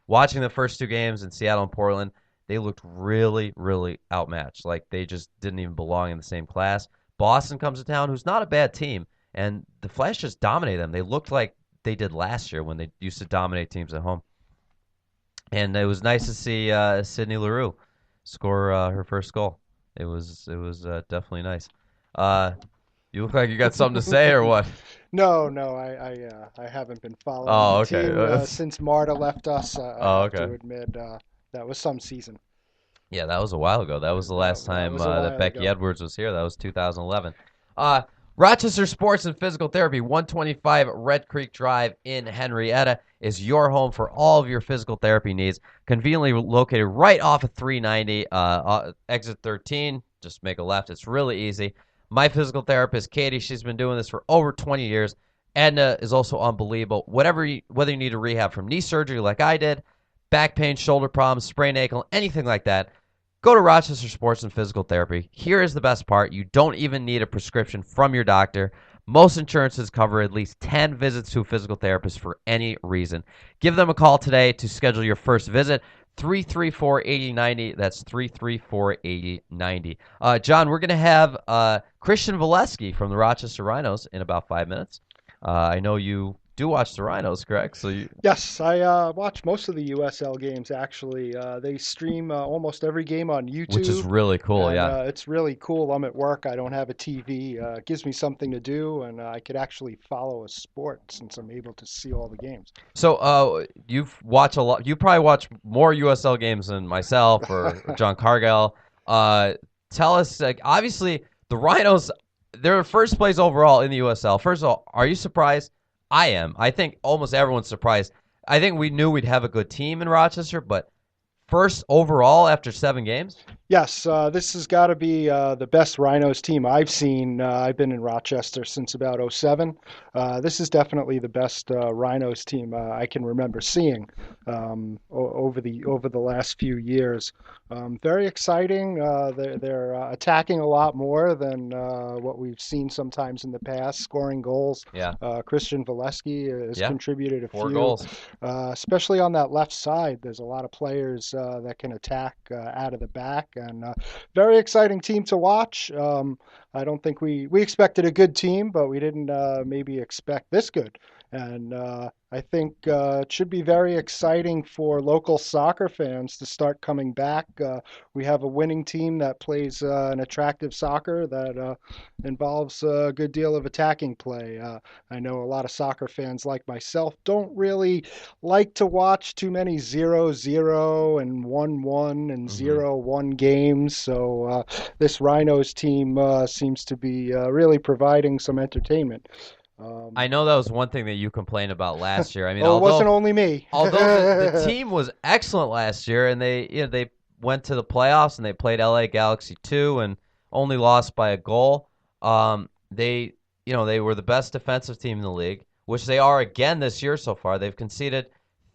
watching the first 2 games in Seattle and Portland, they looked really, really outmatched. Like they just didn't even belong in the same class. Boston comes to town, who's not a bad team, and the Flash just dominated them. They looked like they did last year when they used to dominate teams at home. And it was nice to see Sydney Leroux score her first goal. It was definitely nice. You look like you got something to say, or what? No, I haven't been following the team since Marta left us. I have to admit, that was some season. Yeah, that was a while ago. That was the last time that Becky Edwards was here. That was 2011. Rochester Sports and Physical Therapy, 125 Red Creek Drive in Henrietta, is your home for all of your physical therapy needs. Conveniently located right off of 390, exit 13. Just make a left. It's really easy. My physical therapist, Katie, she's been doing this for over 20 years. Edna is also unbelievable. Whether you need a rehab from knee surgery like I did, back pain, shoulder problems, sprained ankle, anything like that, go to Rochester Sports and Physical Therapy. Here is the best part. You don't even need a prescription from your doctor. Most insurances cover at least 10 visits to a physical therapist for any reason. Give them a call today to schedule your first visit. 334-8090. That's 334-8090. John, we're going to have Christian Volesky from the Rochester Rhinos in about 5 minutes. I know you do watch the Rhinos, correct? Yes, I watch most of the USL games, actually. They stream almost every game on YouTube. Which is really cool, yeah. It's really cool. I'm at work. I don't have a TV. It gives me something to do, and I could actually follow a sport since I'm able to see all the games. So you've watched a lot. You probably watch more USL games than myself or John Cargill. Tell us, obviously, the Rhinos, they're first place overall in the USL. First of all, are you surprised? I am. I think almost everyone's surprised. I think we knew we'd have a good team in Rochester, but first overall after 7 games? Yes, this has got to be the best Rhinos team I've seen. I've been in Rochester since about '07. This is definitely the best Rhinos team I can remember seeing over the last few years. Very exciting. They're attacking a lot more than what we've seen sometimes in the past, scoring goals. Yeah. Christian Volesky has contributed a 4 few goals. Especially on that left side. There's a lot of players that can attack out of the back. And very exciting team to watch. I don't think we expected a good team, but we didn't maybe expect this good. And I think it should be very exciting for local soccer fans to start coming back. We have a winning team that plays an attractive soccer that involves a good deal of attacking play. I know a lot of soccer fans like myself don't really like to watch too many 0-0 and 1-1 and 0-1 games. So this Rhinos team seems to be really providing some entertainment. I know that was one thing that you complained about last year. I mean, it wasn't only me. Although the team was excellent last year, and they went to the playoffs and they played LA Galaxy 2 and only lost by a goal. They were the best defensive team in the league, which they are again this year so far. They've conceded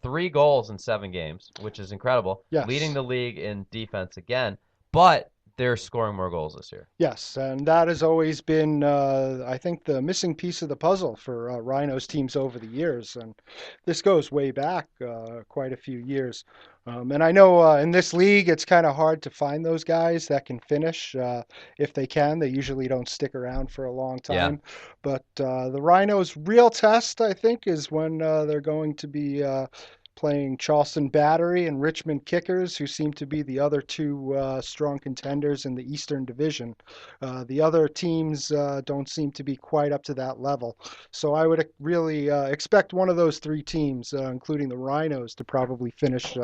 3 goals in 7 games, which is incredible. Yes. Leading the league in defense again, but they're scoring more goals this year. Yes, and that has always been, I think, the missing piece of the puzzle for Rhinos teams over the years. And this goes way back quite a few years. And I know in this league, it's kind of hard to find those guys that can finish. If they can, they usually don't stick around for a long time. Yeah. But the Rhinos' real test, I think, is when they're going to be playing Charleston Battery and Richmond Kickers, who seem to be the other 2 strong contenders in the Eastern Division. The other teams don't seem to be quite up to that level. So I would really expect one of those 3 teams, including the Rhinos, to probably finish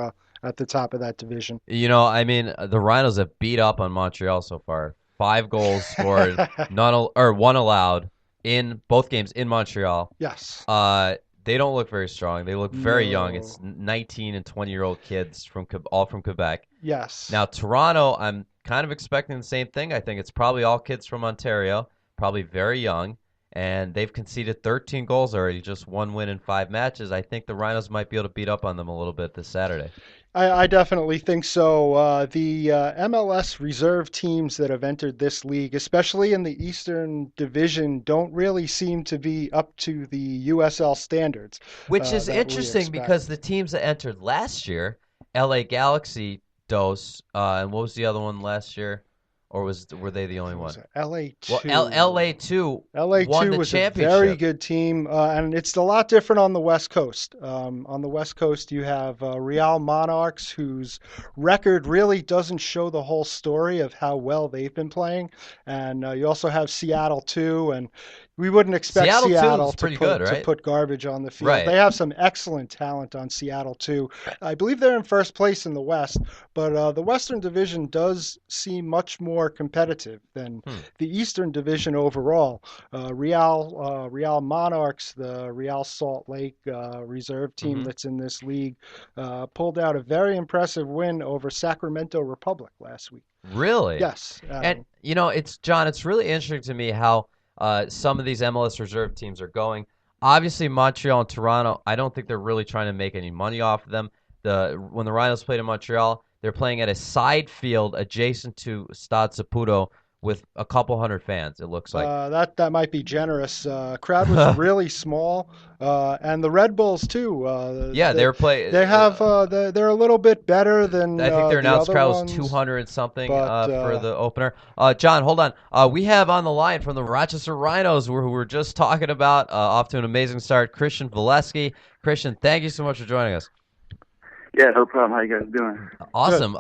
at the top of that division. I mean, the Rhinos have beat up on Montreal so far. 5 goals scored, 1 allowed in both games in Montreal. Yes. They don't look very strong. They look very young. It's 19 and 20-year-old kids all from Quebec. Yes. Now, Toronto, I'm kind of expecting the same thing. I think it's probably all kids from Ontario, probably very young, and they've conceded 13 goals already, just 1 win in 5 matches. I think the Rhinos might be able to beat up on them a little bit this Saturday. I definitely think so. The MLS reserve teams that have entered this league, especially in the Eastern Division, don't really seem to be up to the USL standards. Which is interesting because the teams that entered last year, LA Galaxy, and what was the other one last year? Or were they the only one? LA2. Well, LA2 won the was championship. A very good team, and it's a lot different on the West Coast. On the West Coast, you have Real Monarchs, whose record really doesn't show the whole story of how well they've been playing, and you also have Seattle too, and we wouldn't expect Seattle to put garbage on the field. Right. They have some excellent talent on Seattle too. I believe they're in first place in the West, but the Western Division does seem much more competitive than the Eastern Division overall. Real Monarchs, the Real Salt Lake reserve team that's in this league, pulled out a very impressive win over Sacramento Republic last week. Really? Yes. And it's really interesting to me how some of these MLS reserve teams are going. Obviously, Montreal and Toronto, I don't think they're really trying to make any money off of them. When the Rhinos played in Montreal, they're playing at a side field adjacent to Stade Saputo, with a couple hundred fans, it looks like. That might be generous. Crowd was really small, and the Red Bulls too. Yeah, they were playing. They have they're a little bit better than I think their the announced other crowd ones. was 200 something but, for the opener. John, hold on. We have on the line from the Rochester Rhinos, who we're just talking about, off to an amazing start, Christian Volesky. Christian, thank you so much for joining us. Yeah, no problem. How you guys doing? Awesome.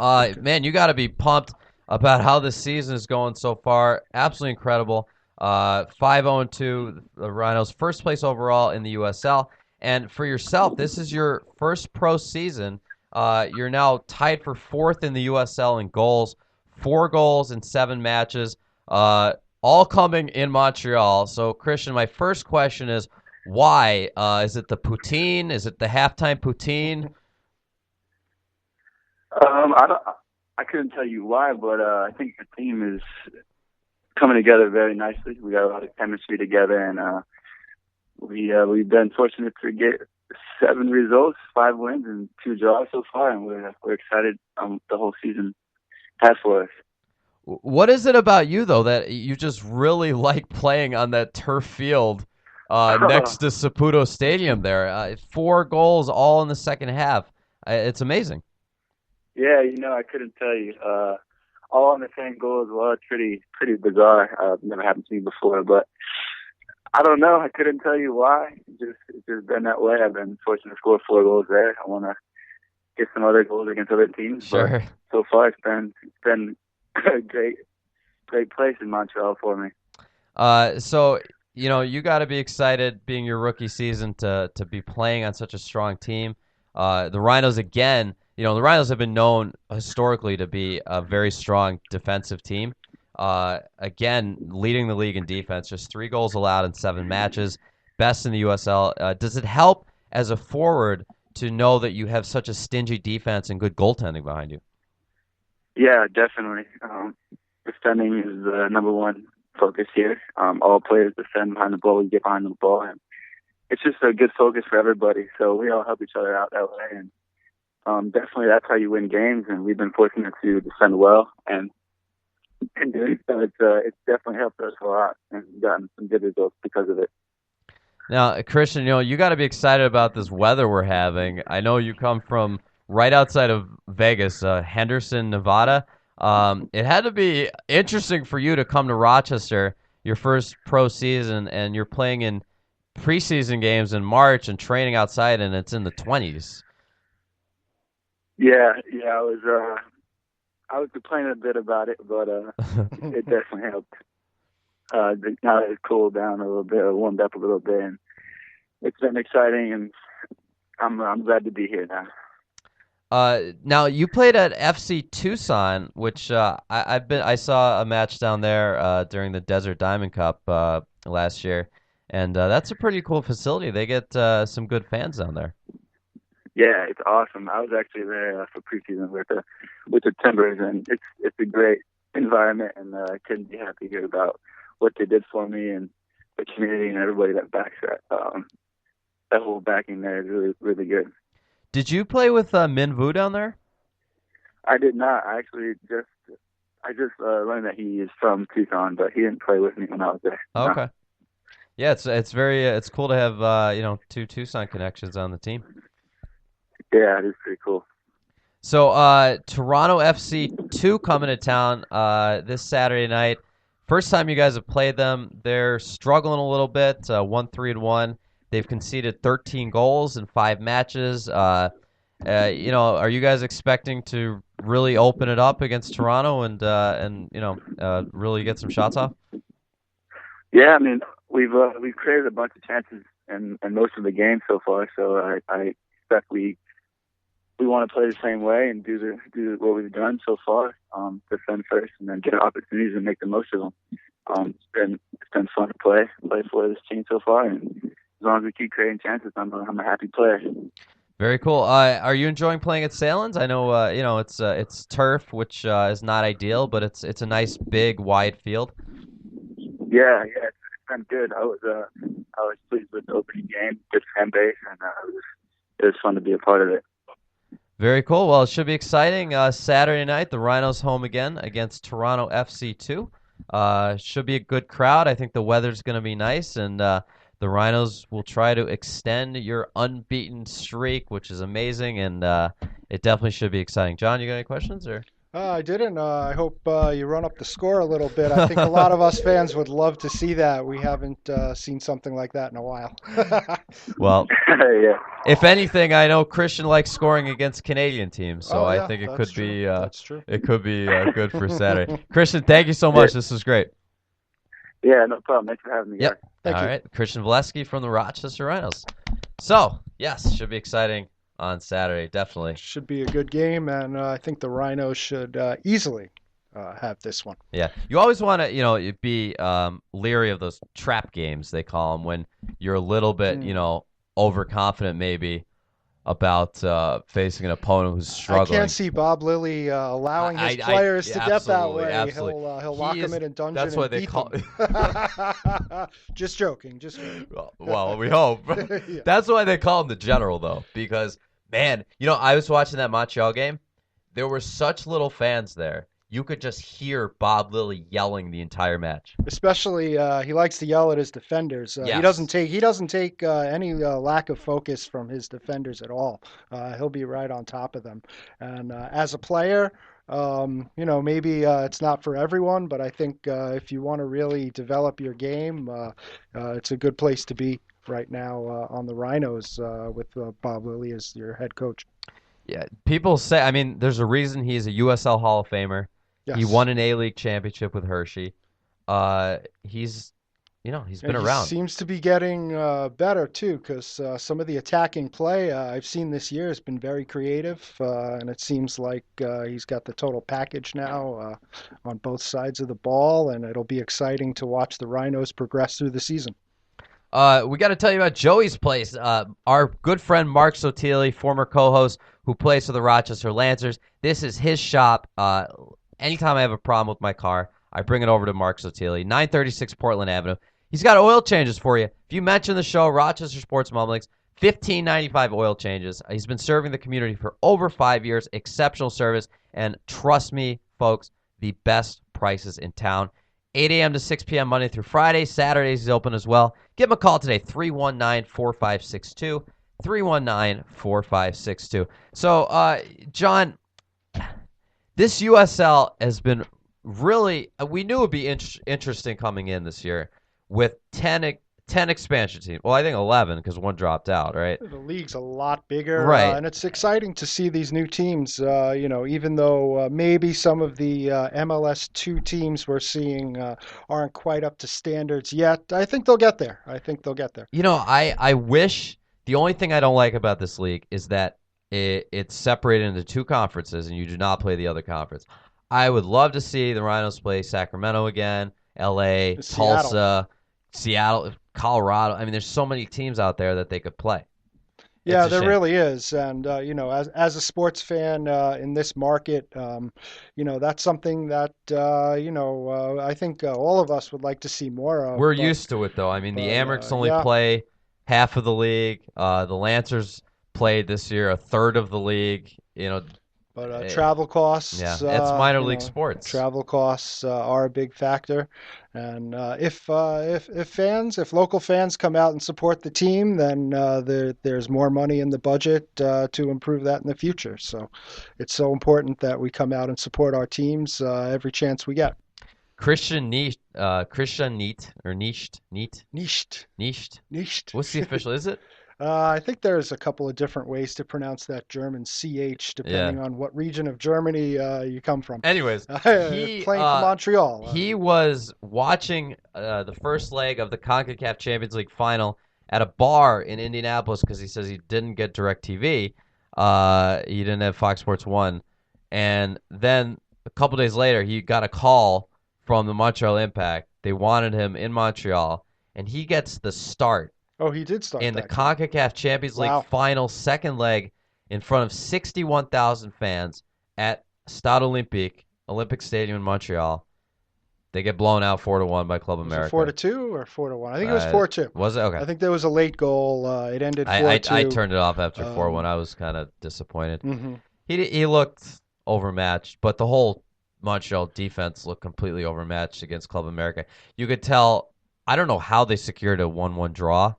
Man, you got to be pumped about how this season is going so far. Absolutely incredible. 5-0-2, the Rhinos, first place overall in the USL. And for yourself, this is your first pro season. You're now tied for fourth in the USL in goals, 4 goals in 7 matches, all coming in Montreal. So, Christian, my first question is, why? Is it the poutine? Is it the halftime poutine? I couldn't tell you why, but I think the team is coming together very nicely. We got a lot of chemistry together, and we've been fortunate to get 7 results, 5 wins, and 2 draws so far, and we're excited the whole season has for us. What is it about you, though, that you just really like playing on that turf field next to Saputo Stadium there? 4 goals all in the second half. It's amazing. Yeah, I couldn't tell you. All on the same goal as well. It's pretty bizarre. Never happened to me before, but I don't know. I couldn't tell you why. It's just been that way. I've been fortunate to score 4 goals there. I want to get some other goals against other teams. Sure. But so far, it's been a great place in Montreal for me. So you got to be excited, being your rookie season, to be playing on such a strong team. The Rhinos again. The Rhinos have been known historically to be a very strong defensive team. Again, leading the league in defense, just 3 goals allowed in 7 matches, best in the USL. Does it help as a forward to know that you have such a stingy defense and good goaltending behind you? Yeah, definitely. Defending is the number one focus here. All players defend behind the ball. We get behind the ball, and it's just a good focus for everybody. So we all help each other out that way, and definitely that's how you win games, and we've been fortunate to defend well, and doing so, it's definitely helped us a lot and gotten some good results because of it. Now, Christian, you got to be excited about this weather we're having. I know you come from right outside of Vegas, Henderson, Nevada. It had to be interesting for you to come to Rochester, your first pro season, and you're playing in preseason games in March and training outside, and it's in the 20s. Yeah, I was complaining a bit about it, but it definitely helped. Now it's cooled down a little bit, or warmed up a little bit, and it's been exciting, and I'm glad to be here now. Now you played at FC Tucson, which I saw a match down there during the Desert Diamond Cup last year, and that's a pretty cool facility. They get some good fans down there. Yeah, it's awesome. I was actually there for preseason with the Timbers, and it's a great environment, and I couldn't be happier about what they did for me and the community and everybody that backs that. That whole backing there is really, really good. Did you play with Min Vu down there? I did not. I just learned that he is from Tucson, but he didn't play with me when I was there. Oh, okay. No. Yeah, it's very it's cool to have 2 Tucson connections on the team. Yeah, it is pretty cool. So Toronto FC 2 coming to town this Saturday night. First time you guys have played them. They're struggling a little bit, 1-3-1. They've conceded 13 goals in 5 matches. Are you guys expecting to really open it up against Toronto and really get some shots off? Yeah, I mean we've created a bunch of chances in most of the games so far. So I expect we want to play the same way and do what we've done so far. Defend first and then get opportunities and make the most of them. It's been fun to play for this team so far, and as long as we keep creating chances, I'm a happy player. Very cool. Are you enjoying playing at Salins? I know it's turf, which is not ideal, but it's a nice big wide field. Yeah, it's been good. I was pleased with the opening game, good fan base, and it was fun to be a part of it. Very cool. Well, it should be exciting. Saturday night, the Rhinos home again against Toronto FC 2. Should be a good crowd. I think the weather's going to be nice, and the Rhinos will try to extend your unbeaten streak, which is amazing, and it definitely should be exciting. John, you got any questions? Or I didn't. I hope you run up the score a little bit. I think a lot of us fans would love to see that. We haven't seen something like that in a while. Well, Yeah. if anything, I know Christian likes scoring against Canadian teams, so Oh, I yeah, think it that's could true. be That's true. it could be good for Saturday. Christian, thank you so much. This was great. Yeah, no problem. Thanks for having me. Yep. guys. All right, Christian Volesky from the Rochester Rhinos. So, yes, should be exciting on Saturday, definitely. Should be a good game, and I think the Rhinos should easily have this one. Yeah, you always want to, be leery of those trap games, they call them, when you're a little bit, overconfident maybe about facing an opponent who's struggling. I can't see Bob Lilly allowing his players to get that way. Absolutely. He'll lock them in a dungeon That's why and they beat call. them. Just joking. Well, we hope. Yeah. That's why they call him the general, though, because man, I was watching that Montreal game. There were such little fans there. You could just hear Bob Lilly yelling the entire match. Especially, he likes to yell at his defenders. Yes. He doesn't take any lack of focus from his defenders at all. He'll be right on top of them. And as a player, maybe it's not for everyone, but I think if you want to really develop your game, it's a good place to be right now on the Rhinos with Bob Lilly as your head coach. Yeah, people say. There's a reason he's a USL Hall of Famer. Yes. He won an A-League championship with Hershey. He's been around. He seems to be getting better too, because some of the attacking play I've seen this year has been very creative, and it seems like he's got the total package now on both sides of the ball, and it'll be exciting to watch the Rhinos progress through the season. We got to tell you about Joey's Place. Our good friend Mark Sotili, former co-host who plays for the Rochester Lancers. This is his shop. Anytime I have a problem with my car, I bring it over to Mark Sotili, 936 Portland Avenue. He's got oil changes for you. If you mention the show, Rochester Sports Mumblings, $15.95 oil changes. He's been serving the community for over 5 years. Exceptional service. And trust me, folks, the best prices in town. 8 a.m. to 6 p.m. Monday through Friday. Saturdays is open as well. Give him a call today, 319-4562. 319-4562. So, John, this USL has been really, we knew it would be interesting coming in this year with 10 expansion teams. Well, I think 11 because one dropped out, right? The league's a lot bigger, right? And it's exciting to see these new teams. Even though maybe some of the MLS 2 teams we're seeing aren't quite up to standards yet, I think they'll get there. I wish, the only thing I don't like about this league is that it's separated into 2 conferences, and you do not play the other conference. I would love to see the Rhinos play Sacramento again, L.A., Tulsa, Seattle, Colorado. There's so many teams out there that they could play. Yeah, there really is. And, as a sports fan in this market, that's something that, I think all of us would like to see more of. We're used to it, though. The Amherst only play half of the league. The Lancers played this year a third of the league. But travel costs. Yeah, it's minor league sports. Travel costs are a big factor, and if local fans come out and support the team, then there's more money in the budget to improve that in the future. So, it's so important that we come out and support our teams every chance we get. Christian Neat. What's the official? Is it? I think there's a couple of different ways to pronounce that German CH, depending on what region of Germany you come from. Anyways, playing for Montreal. He was watching the first leg of the CONCACAF Champions League final at a bar in Indianapolis because he says he didn't get DirecTV. He didn't have Fox Sports 1. And then a couple days later, he got a call from the Montreal Impact. They wanted him in Montreal, and he gets the start. Oh, he did start in the CONCACAF Champions League final second leg in front of 61,000 fans at Stade Olympique, Olympic Stadium in Montreal. They get blown out 4-1 by Club America. 4-2 or 4-1? I think it was 4-2. Was it? Okay. I think there was a late goal. It ended 4-2. I turned it off after 4-1. I was kind of disappointed. Mm-hmm. He looked overmatched, but the whole Montreal defense looked completely overmatched against Club America. You could tell. I don't know how they secured a 1-1 draw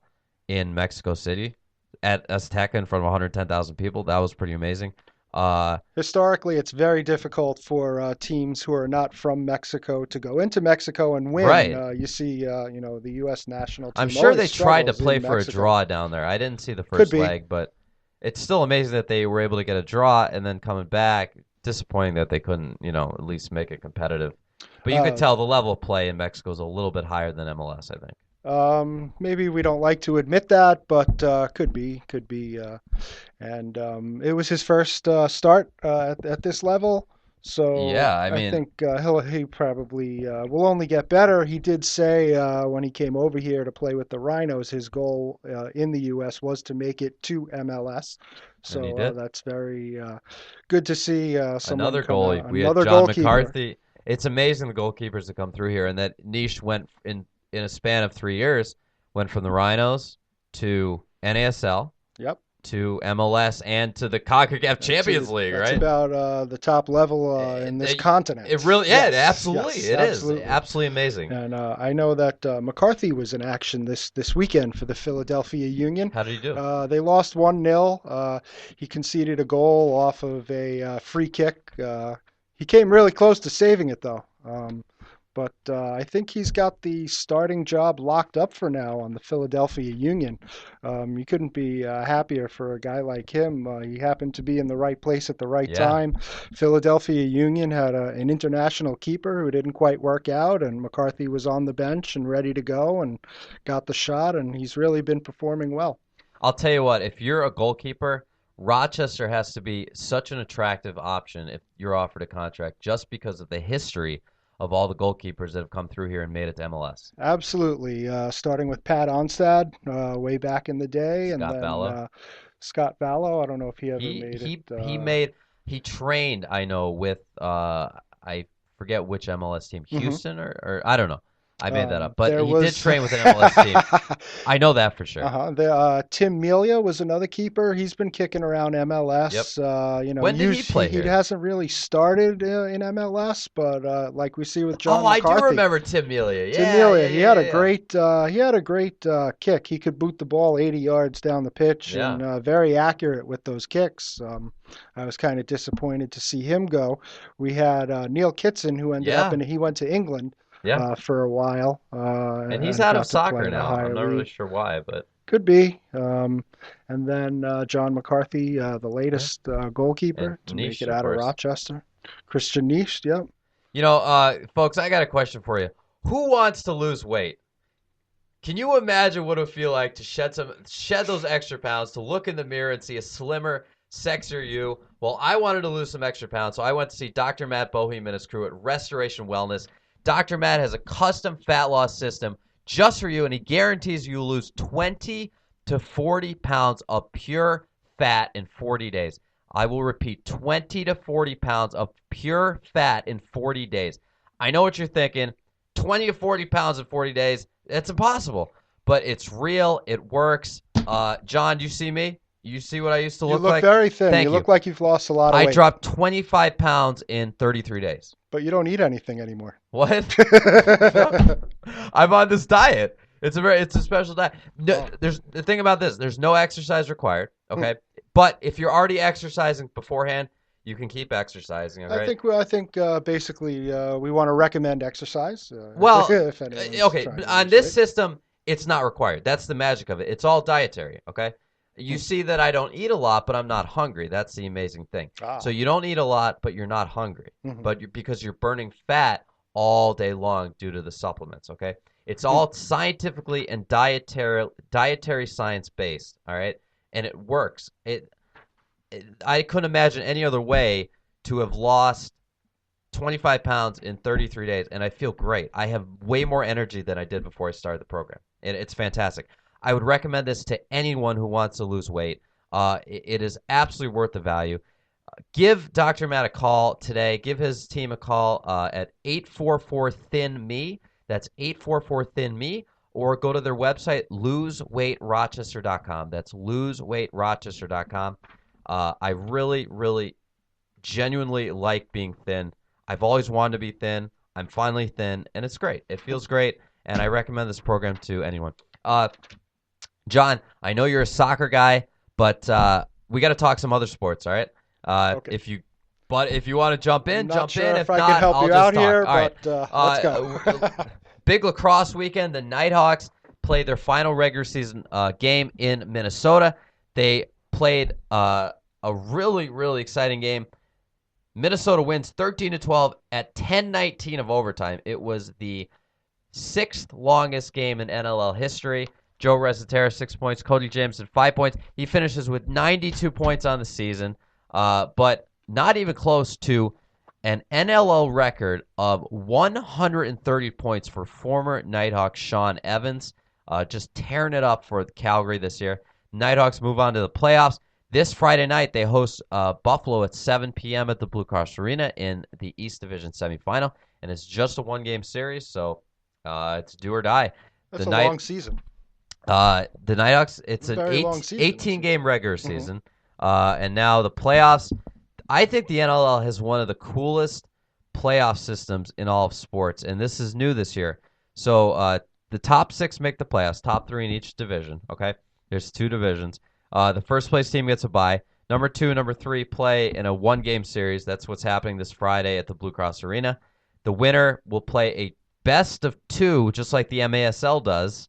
in Mexico City at Azteca in front of 110,000 people. That was pretty amazing. Historically, it's very difficult for teams who are not from Mexico to go into Mexico and win. Right. You see, the U.S. national team I'm sure always they tried to struggles in play for a Mexico. draw down there. I didn't see the Could first be. leg, but it's still amazing that they were able to get a draw and then coming back. Disappointing that they couldn't, at least make it competitive. But you could tell the level of play in Mexico is a little bit higher than MLS, I think. Maybe we don't like to admit that, but could be. And it was his first start at this level. So Yeah, I mean, think he probably will only get better. He did say when he came over here to play with the Rhinos, his goal in the U.S. was to make it to MLS. So And he did. that's very good to see. Another goalie. We had another John goalkeeper. McCarthy. It's amazing the goalkeepers that come through here, and that niche went in a span of 3 years, went from the Rhinos to NASL. Yep. To MLS and to the CONCACAF Champions League, that's right? about the top level in this continent. It really, Yes, absolutely, yes, it absolutely. is absolutely amazing. And I know that McCarthy was in action this weekend for the Philadelphia Union. How did he do? They lost 1-0. He conceded a goal off of a free kick. He came really close to saving it, though. But I think he's got the starting job locked up for now on the Philadelphia Union. You couldn't be happier for a guy like him. He happened to be in the right place at the right time. Philadelphia Union had an international keeper who didn't quite work out, and McCarthy was on the bench and ready to go and got the shot, and he's really been performing well. I'll tell you what, if you're a goalkeeper, Rochester has to be such an attractive option if you're offered a contract just because of the history of all the goalkeepers that have come through here and made it to MLS. Absolutely. Starting with Pat Onstad way back in the day. Scott and then Vallow. Scott Vallow, I don't know if he ever made it. He trained, I know, with, I forget which MLS team, Houston or I don't know. I made that up. But he did train with an MLS team. I know that for sure. Tim Melia was another keeper. He's been kicking around MLS. Yep. When did he play here? He hasn't really started in MLS, but like we see with John McCarthy. I do remember Tim Melia. Tim Melia, he had a great kick. He could boot the ball 80 yards down the pitch and very accurate with those kicks. I was kind of disappointed to see him go. We had Neil Kitson, who ended up he went to England. For a while. And he's out of soccer now. I'm not really sure why, but could be. And then John McCarthy, the latest goalkeeper to make it out of Rochester. Christian Niche, yep. Folks, I got a question for you. Who wants to lose weight? Can you imagine what it would feel like to shed those extra pounds, to look in the mirror and see a slimmer, sexier you? Well, I wanted to lose some extra pounds, so I went to see Dr. Matt Boeheim and his crew at Restoration Wellness. Dr. Matt has a custom fat loss system just for you, and he guarantees you lose 20 to 40 pounds of pure fat in 40 days. I will repeat, 20 to 40 pounds of pure fat in 40 days. I know what you're thinking. 20 to 40 pounds in 40 days, it's impossible. But it's real. It works. John, do you see me? You see what I used to look like? You look very thin. Thank you. Look like you've lost a lot of weight. I dropped 25 pounds in 33 days. But you don't eat anything anymore. What? I'm on this diet. It's a special diet. There's the thing about this. There's no exercise required. Okay, but if you're already exercising beforehand, you can keep exercising. Okay? I think basically we want to recommend exercise. If okay, on this system, it's not required. That's the magic of it. It's all dietary. Okay. You see that I don't eat a lot, but I'm not hungry. That's the amazing thing. So you don't eat a lot, but you're not hungry. But because you're burning fat all day long due to the supplements, okay? It's all scientifically and dietary science based, all right? And it works. I couldn't imagine any other way to have lost 25 pounds in 33 days, and I feel great. I have way more energy than I did before I started the program. It's fantastic. I would recommend this to anyone who wants to lose weight. It is absolutely worth the value. Give Dr. Matt a call today. Give his team a call at 844-THIN-ME. That's 844-THIN-ME. Or go to their website, loseweightrochester.com. That's loseweightrochester.com. I really, really, genuinely like being thin. I've always wanted to be thin. I'm finally thin, and it's great. It feels great, and I recommend this program to anyone. John, I know you're a soccer guy, but we got to talk some other sports, all right? Okay. If you want to jump in, Not sure in. if If I not, can help I'll you just out talk. here, All right. but let's go. Big lacrosse weekend. The Nighthawks played their final regular season game in Minnesota. They played a really, really exciting game. Minnesota wins 13-12 at 10:19 of overtime. It was the 6th longest game in NLL history. Joe Resetera, 6 points. Cody Jameson, 5 points. He finishes with 92 points on the season, but not even close to an NLL record of 130 points for former Nighthawk Sean Evans. Just tearing it up for Calgary this year. Nighthawks move on to the playoffs. This Friday night, they host Buffalo at 7 p.m. at the Blue Cross Arena in the East Division semifinal, and it's just a one-game series, so it's do or die. That's a long season. The Nighthawks, it's an 18-game regular season, and now the playoffs. I think the NLL has one of the coolest playoff systems in all of sports, and this is new this year. So the top 6 make the playoffs, top 3 in each division, okay? There's 2 divisions. The first place team gets a bye. Number 2 and number 3 play in a one-game series. That's what's happening this Friday at the Blue Cross Arena. The winner will play a best of 2, just like the MASL does,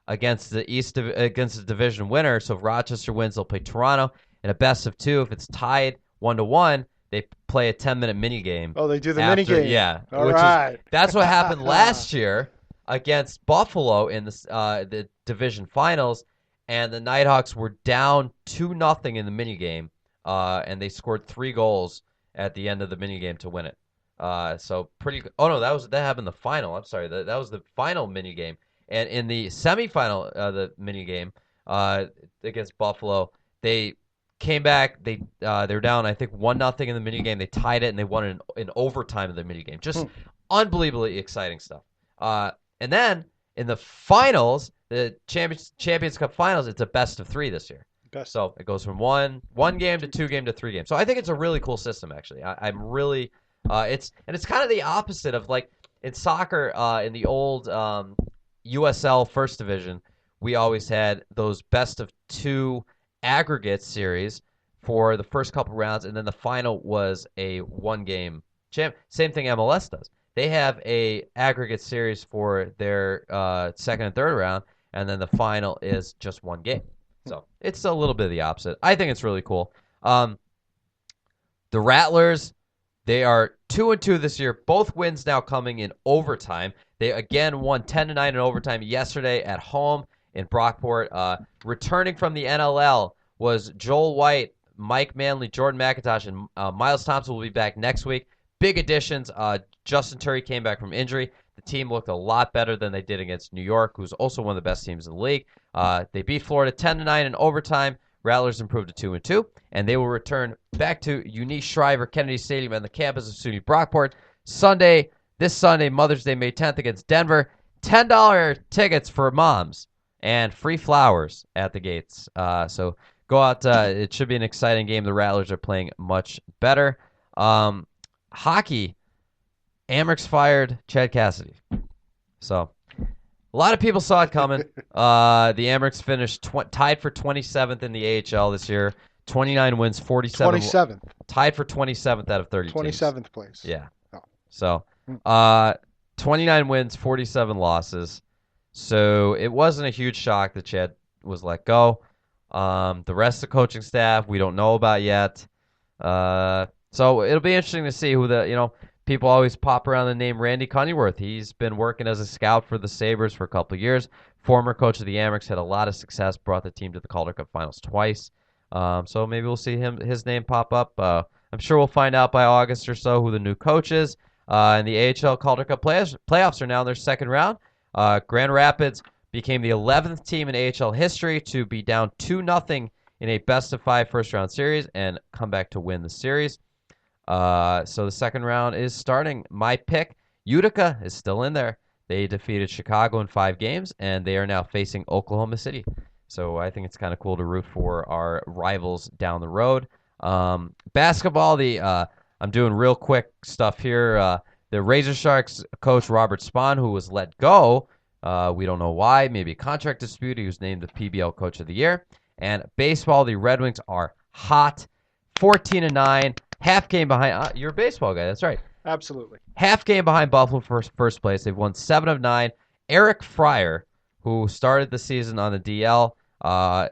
against the division winner. So if Rochester wins, they'll play Toronto. And a best of 2, if it's tied 1-1, they play a 10-minute mini game. Oh, they do the mini game. Yeah. All right. That's what happened last year against Buffalo in the division finals. And the Nighthawks were down 2-0 in the minigame, and they scored 3 goals at the end of the minigame to win it. So pretty. Oh no, that happened in the final. I'm sorry, that was the final minigame. And in the semifinal, the minigame against Buffalo, they came back. They were down, I think 1-0 in the minigame. They tied it, and they won it in overtime of the minigame. Just unbelievably exciting stuff. And then in the finals, the Champions Cup finals, it's a best of 3 this year. So it goes from one game to 2 game to 3 games. So I think it's a really cool system, actually. I'm really it's kind of the opposite of, like, in soccer, in the old USL First Division, we always had those best of 2 aggregate series for the first couple rounds, and then the final was a one-game champ. Same thing MLS does. They have a aggregate series for their second and third round, and then the final is just one game. So it's a little bit of the opposite. I think it's really cool. The Rattlers, they are 2-2 this year. Both wins now coming in overtime. They again won 10-9 in overtime yesterday at home in Brockport. Returning from the NLL was Joel White, Mike Manley, Jordan McIntosh, and Miles Thompson will be back next week. Big additions. Justin Turry came back from injury. The team looked a lot better than they did against New York, who's also one of the best teams in the league. They beat Florida 10-9 in overtime. Rattlers improved to 2-2, and they will return back to Eunice Shriver Kennedy Stadium on the campus of SUNY Brockport this Sunday, Mother's Day, May 10th against Denver. $10 tickets for moms and free flowers at the gates. So go out. It should be an exciting game. The Rattlers are playing much better. Hockey, Amerks fired Chad Cassidy. So a lot of people saw it coming. The Amerks finished tied for 27th in the AHL this year. 29 wins, 47. 27th. Tied for 27th out of 30 teams. 27th place. Yeah. Oh. So 29 wins, 47 losses. So it wasn't a huge shock that Chad was let go. The rest of the coaching staff, we don't know about yet. So it'll be interesting to see who people always pop around the name Randy Cunneyworth. He's been working as a scout for the Sabres for a couple of years. Former coach of the Amerks, had a lot of success, brought the team to the Calder Cup finals twice. So maybe we'll see his name pop up. I'm sure we'll find out by August or so who the new coach is. And the AHL Calder Cup playoffs are now in their second round. Grand Rapids became the 11th team in AHL history to be down 2-0 in a best-of-5 first-round series and come back to win the series. So the second round is starting. My pick, Utica, is still in there. They defeated Chicago in 5 games, and they are now facing Oklahoma City. So I think it's kind of cool to root for our rivals down the road. Basketball, the I'm doing real quick stuff here. The Razor Sharks coach Robert Spahn, who was let go, we don't know why, maybe a contract dispute. He was named the PBL Coach of the Year. And baseball, the Red Wings are hot, 14-9, half game behind. You're a baseball guy, that's right. Absolutely. Half game behind Buffalo for first place. They've won 7 of 9. Eric Fryer, who started the season on the DL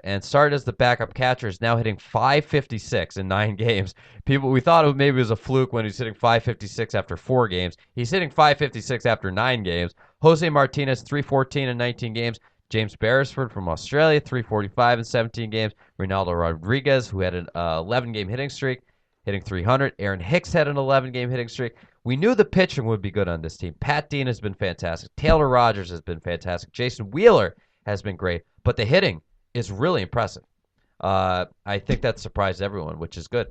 and started as the backup catcher, is now hitting .556 in 9 games. We thought maybe it was a fluke when he's hitting .556 after 4 games. He's hitting .556 after 9 games. Jose Martinez, .314 in 19 games. James Beresford from Australia, .345 in 17 games. Ronaldo Rodriguez, who had an 11-game hitting streak, hitting .300. Aaron Hicks had an 11-game hitting streak. We knew the pitching would be good on this team. Pat Dean has been fantastic. Taylor Rogers has been fantastic. Jason Wheeler has been great. But the hitting is really impressive. I think that surprised everyone, which is good.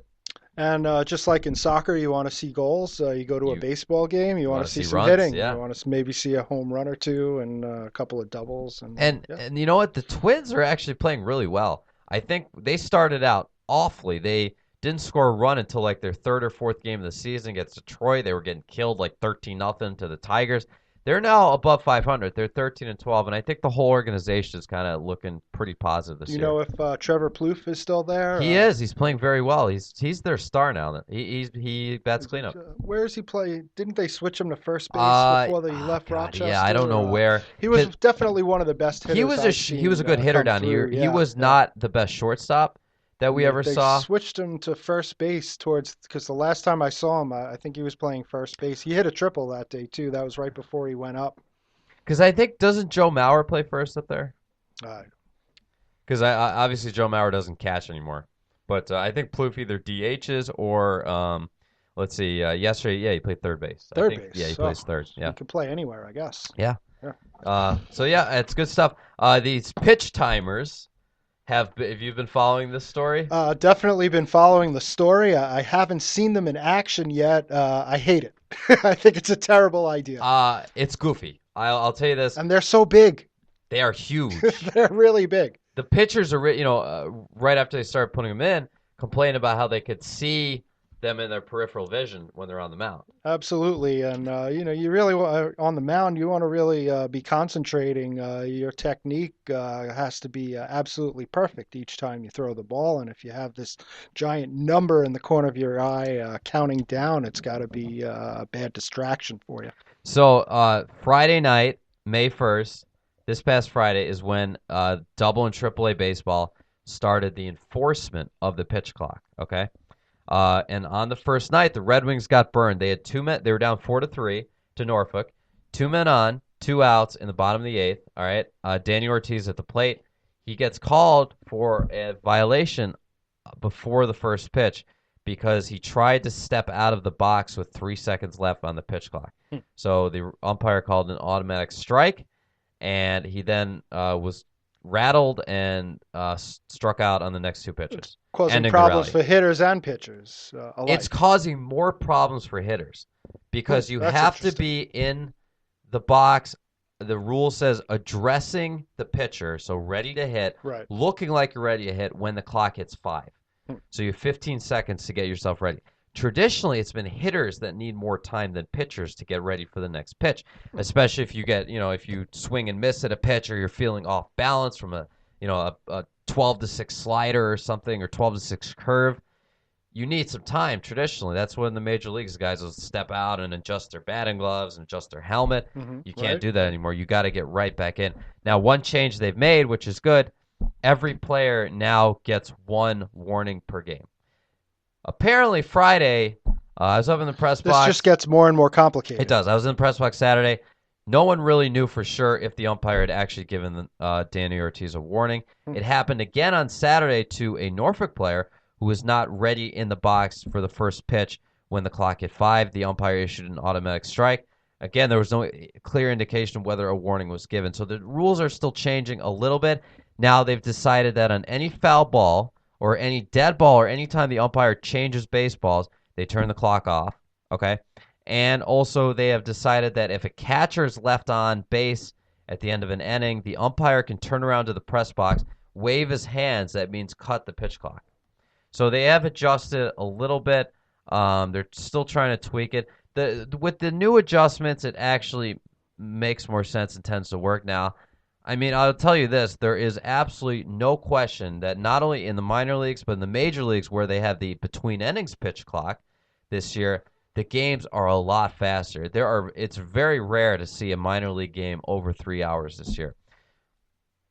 And just like in soccer, you want to see goals. You go to a baseball game, you want to see some runs, hitting. yeah. You want to maybe see a home run or two and a couple of doubles. And you know what? The Twins are actually playing really well. I think they started out awfully. They didn't score a run until like their 3rd or 4th game of the season against Detroit. They were getting killed like 13-0 to the Tigers. They're now above 500. They're 13-12, and I think the whole organization is kind of looking pretty positive this year. You know if Trevor Plouffe is still there? He is. He's playing very well. He's their star now. He bats cleanup. Where is he play? Didn't they switch him to first base before they left Rochester? Yeah, I don't know where. He was definitely one of the best hitters. He was a good hitter down here. Yeah, he was not the best shortstop that we ever saw. They switched him to first base because the last time I saw him, I think he was playing first base. He hit a triple that day too. That was right before he went up. Because I think, doesn't Joe Mauer play first up there? Because obviously Joe Mauer doesn't catch anymore. But I think Plouffe either DHs or, let's see, yesterday, he played third base. Third base. Yeah, he plays third. Yeah. He can play anywhere, I guess. Yeah. So, yeah, it's good stuff. These pitch timers have you been following this story? Definitely been following the story. I haven't seen them in action yet. I hate it. I think it's a terrible idea. It's goofy. I'll tell you this. And they're so big. They are huge. They're really big. The pitchers are, right after they started putting them in, complaining about how they could see them in their peripheral vision when they're on the mound. Absolutely. And, you really, on the mound, you want to really be concentrating. Your technique has to be absolutely perfect each time you throw the ball. And if you have this giant number in the corner of your eye counting down, it's got to be a bad distraction for you. So Friday night, May 1st, this past Friday, is when double and triple A baseball started the enforcement of the pitch clock, okay? And on the first night, the Red Wings got burned. They had 2 men. They were down 4-3 to Norfolk. 2 men on, 2 outs in the bottom of the 8th. All right. Danny Ortiz at the plate. He gets called for a violation before the first pitch because he tried to step out of the box with 3 seconds left on the pitch clock. So the umpire called an automatic strike, and he then was rattled and struck out on the next 2 pitches. Causing problems for hitters and pitchers alike. It's causing more problems for hitters because you have to be in the box. The rule says addressing the pitcher, so ready to hit, right, looking like you're ready to hit when the clock hits 5. So you have 15 seconds to get yourself ready. Traditionally, it's been hitters that need more time than pitchers to get ready for the next pitch, especially if you get, if you swing and miss at a pitch or you're feeling off balance from a 12-6 slider or something, or 12-6 curve. You need some time. Traditionally, that's when the major leagues guys will step out and adjust their batting gloves and adjust their helmet. You can't do that anymore. You got to get right back in. Now, one change they've made, which is good, every player now gets 1 warning per game. Apparently, Friday, I was up in the press box. This just gets more and more complicated. It does. I was in the press box Saturday. No one really knew for sure if the umpire had actually given Danny Ortiz a warning. It happened again on Saturday to a Norfolk player who was not ready in the box for the first pitch when the clock hit 5. The umpire issued an automatic strike. Again, there was no clear indication of whether a warning was given. So the rules are still changing a little bit. Now they've decided that on any foul ball or any dead ball or any time the umpire changes baseballs, they turn the clock off, okay? And also they have decided that if a catcher is left on base at the end of an inning, the umpire can turn around to the press box, wave his hands, that means cut the pitch clock. So they have adjusted a little bit. They're still trying to tweak it. With the new adjustments, it actually makes more sense and tends to work now. I mean, I'll tell you this. There is absolutely no question that not only in the minor leagues, but in the major leagues where they have the between innings pitch clock this year, the games are a lot faster. It's very rare to see a minor league game over 3 hours this year.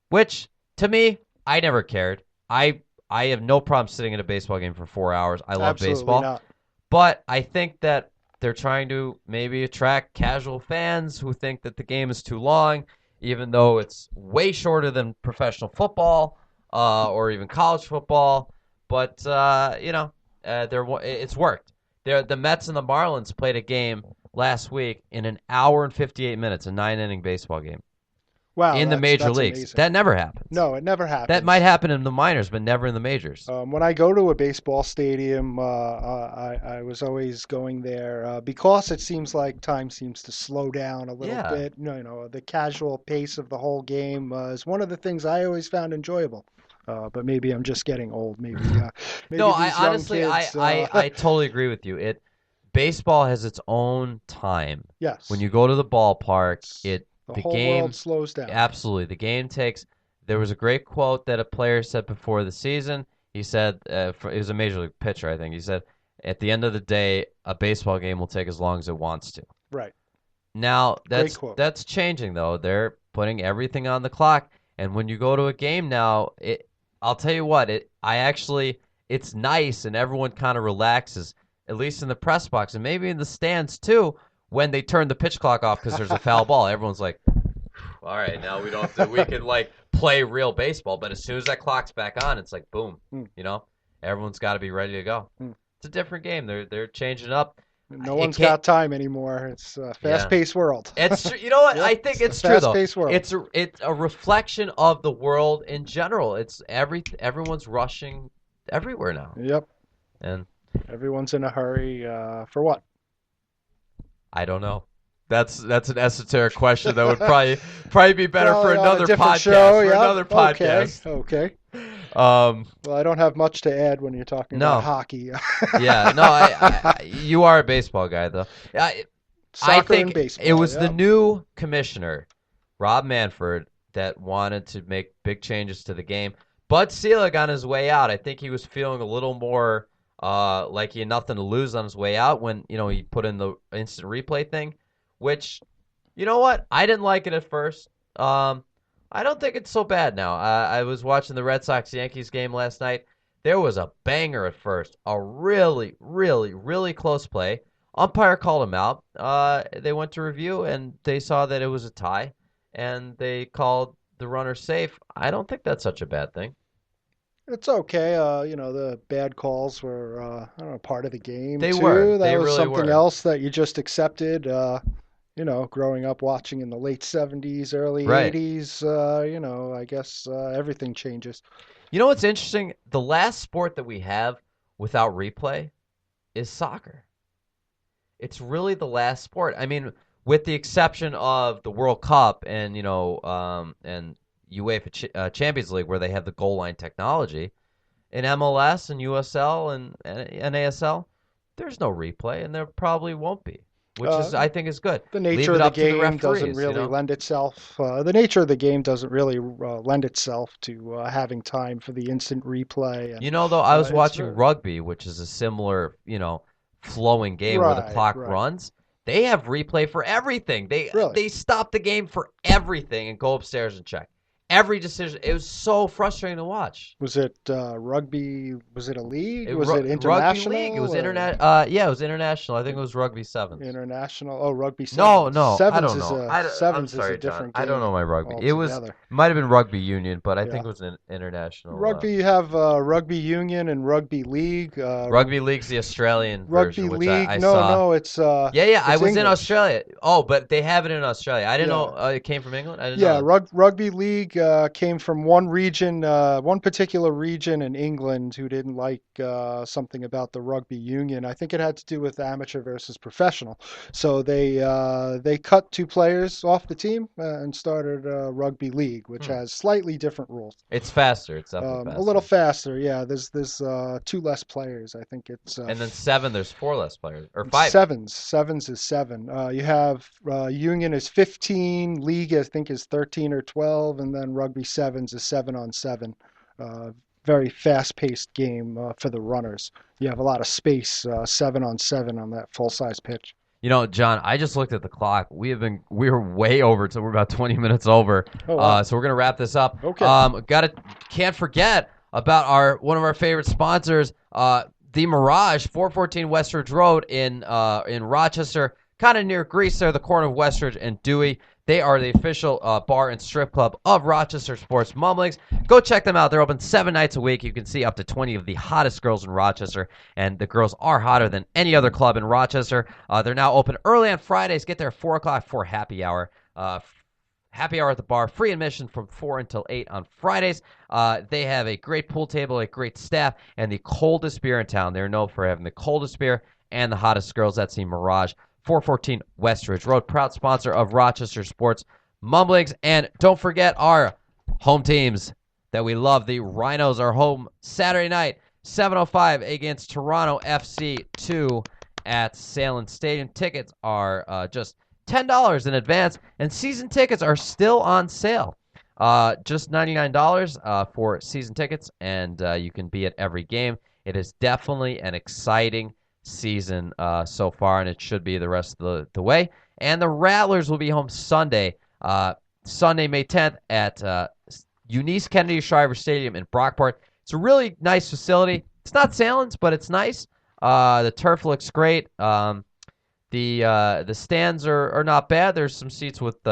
Which, to me, I never cared. I have no problem sitting in a baseball game for 4 hours. I love Absolutely baseball. not. But I think that they're trying to maybe attract casual fans who think that the game is too long, even though it's way shorter than professional football or even college football. But, it's worked. The Mets and the Marlins played a game last week in an hour and 58 minutes, a 9-inning baseball game. Wow, in the major leagues. Amazing. That never happens. No, it never happens. That might happen in the minors, but never in the majors. When I go to a baseball stadium, I was always going there because it seems like time seems to slow down a little bit. The casual pace of the whole game is one of the things I always found enjoyable. But maybe I'm just getting old. Maybe no, these honestly, young kids, I totally agree with you. Baseball has its own time. Yes. When you go to the ballpark, the whole world slows down. Absolutely. The game takes. There was a great quote that a player said before the season. He said, it was a major league pitcher, I think. He said, at the end of the day, a baseball game will take as long as it wants to. Right. Now, that's changing, though. They're putting everything on the clock. And when you go to a game now, I'll tell you what, it's nice and everyone kind of relaxes, at least in the press box and maybe in the stands too, when they turn the pitch clock off because there's a foul ball. Everyone's like, all right, now we can like play real baseball. But as soon as that clock's back on, it's like, boom, everyone's got to be ready to go. It's a different game. They're changing it up. No one's got time anymore. It's a fast-paced world. It's true. You know what? I think it's true though. Fast-paced world. It's a reflection of the world in general. It's everyone's rushing everywhere now. Yep. And everyone's in a hurry for what? I don't know. That's an esoteric question that would probably be better for another podcast. Show, for another podcast. Okay. Well, I don't have much to add when you're talking about hockey. Yeah, no, you are a baseball guy, though. I think and baseball, it was the new commissioner, Rob Manfred, that wanted to make big changes to the game. Bud Selig on his way out, I think he was feeling a little more like he had nothing to lose on his way out when he put in the instant replay thing, which, you know what? I didn't like it at first. I don't think it's so bad now. I was watching the Red Sox-Yankees game last night. There was a banger at first, a really, really, really close play. Umpire called him out. They went to review, and they saw that it was a tie, and they called the runner safe. I don't think that's such a bad thing. It's okay. The bad calls were part of the game. They too. were. That they was really something were. else that you just accepted. Growing up watching in the late 70s, early 80s, I guess everything changes. You know what's interesting? The last sport that we have without replay is soccer. It's really the last sport. I mean, with the exception of the World Cup and and UEFA Champions League, where they have the goal line technology, in MLS and USL and NASL, there's no replay, and there probably won't be. Which I think is good. The nature of the game doesn't really lend itself. The nature of the game doesn't really lend itself to having time for the instant replay. And, though, I was watching rugby, which is a similar, flowing game where the clock runs. They have replay for everything. They stop the game for everything and go upstairs and check. Every decision. It was so frustrating to watch. Was it rugby? Was it a league? Was it international? Rugby league. It was internet. Yeah, it was international. I think it was rugby sevens. International. Oh, rugby sevens. No, sevens I don't know. Sevens I'm sorry, is a different game. I don't know my rugby. Altogether. It might have been rugby union, but I think it was an international. Rugby, you have rugby union and rugby league. Rugby league's the Australian rugby version, league. I saw. No, it's yeah. It's I was English. in Australia. Oh, but they have it in Australia. I didn't know it came from England. I didn't know. Rugby league came from one region, one particular region in England who didn't like something about the rugby union. I think it had to do with amateur versus professional. So they cut 2 players off the team and started a rugby league, which has slightly different rules. It's faster. It's definitely faster. A little faster, yeah. There's 2 less players. I think it's and then 7. There's 4 less players, or 5. Sevens is 7. You have union is 15, league I think is 13 or 12, and then rugby sevens is 7-on-7. Very fast-paced game for the runners. You have a lot of space, 7-on-7 on that full-size pitch. You know, John, I just looked at the clock. We're way over, so we're about 20 minutes over. Oh, wow. So we're gonna wrap this up. Okay. Can't forget about one of our favorite sponsors, the Mirage, 414 Westridge Road in Rochester, kind of near Greece there, the corner of Westridge and Dewey. They are the official bar and strip club of Rochester Sports Mumblings. Go check them out. They're open 7 nights a week. You can see up to 20 of the hottest girls in Rochester, and the girls are hotter than any other club in Rochester. They're now open early on Fridays. Get there at 4 o'clock for happy hour. Happy hour at the bar, free admission from 4 until 8 on Fridays. They have a great pool table, a great staff, and the coldest beer in town. They're known for having the coldest beer and the hottest girls. That's the Mirage, 414 Westridge Road, proud sponsor of Rochester Sports Mumblings. And don't forget our home teams that we love. The Rhinos are home Saturday night, 7:05 against Toronto FC 2 at Salem Stadium. Tickets are just $10 in advance, and season tickets are still on sale. Just $99 for season tickets, and you can be at every game. It is definitely an exciting season so far, and it should be the rest of the way. And the Rattlers will be home Sunday, May 10th at Eunice Kennedy Shriver Stadium in Brockport. It's a really nice facility. It's not Salen's, but it's nice. The turf looks great. The stands are not bad. There's some seats with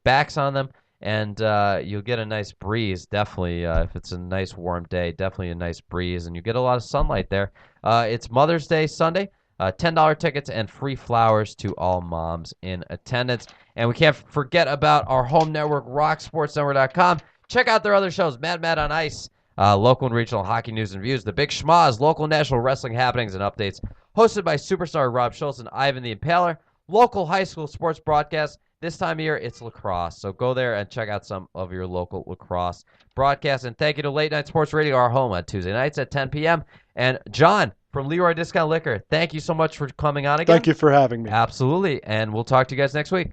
backs on them, and you'll get a nice breeze. Definitely, if it's a nice warm day, definitely a nice breeze, and you get a lot of sunlight there. It's Mother's Day Sunday. $10 tickets and free flowers to all moms in attendance. And we can't forget about our home network, RockSportsNetwork.com. Check out their other shows, Mad on Ice, local and regional hockey news and views, The Big Schmaz, local and national wrestling happenings and updates, hosted by superstar Rob Schultz and Ivan the Impaler, local high school sports broadcasts. This time of year, it's lacrosse. So go there and check out some of your local lacrosse broadcasts. And thank you to Late Night Sports Radio, our home on Tuesday nights at 10 p.m. And John from Leroy Discount Liquor, thank you so much for coming on again. Thank you for having me. Absolutely. And we'll talk to you guys next week.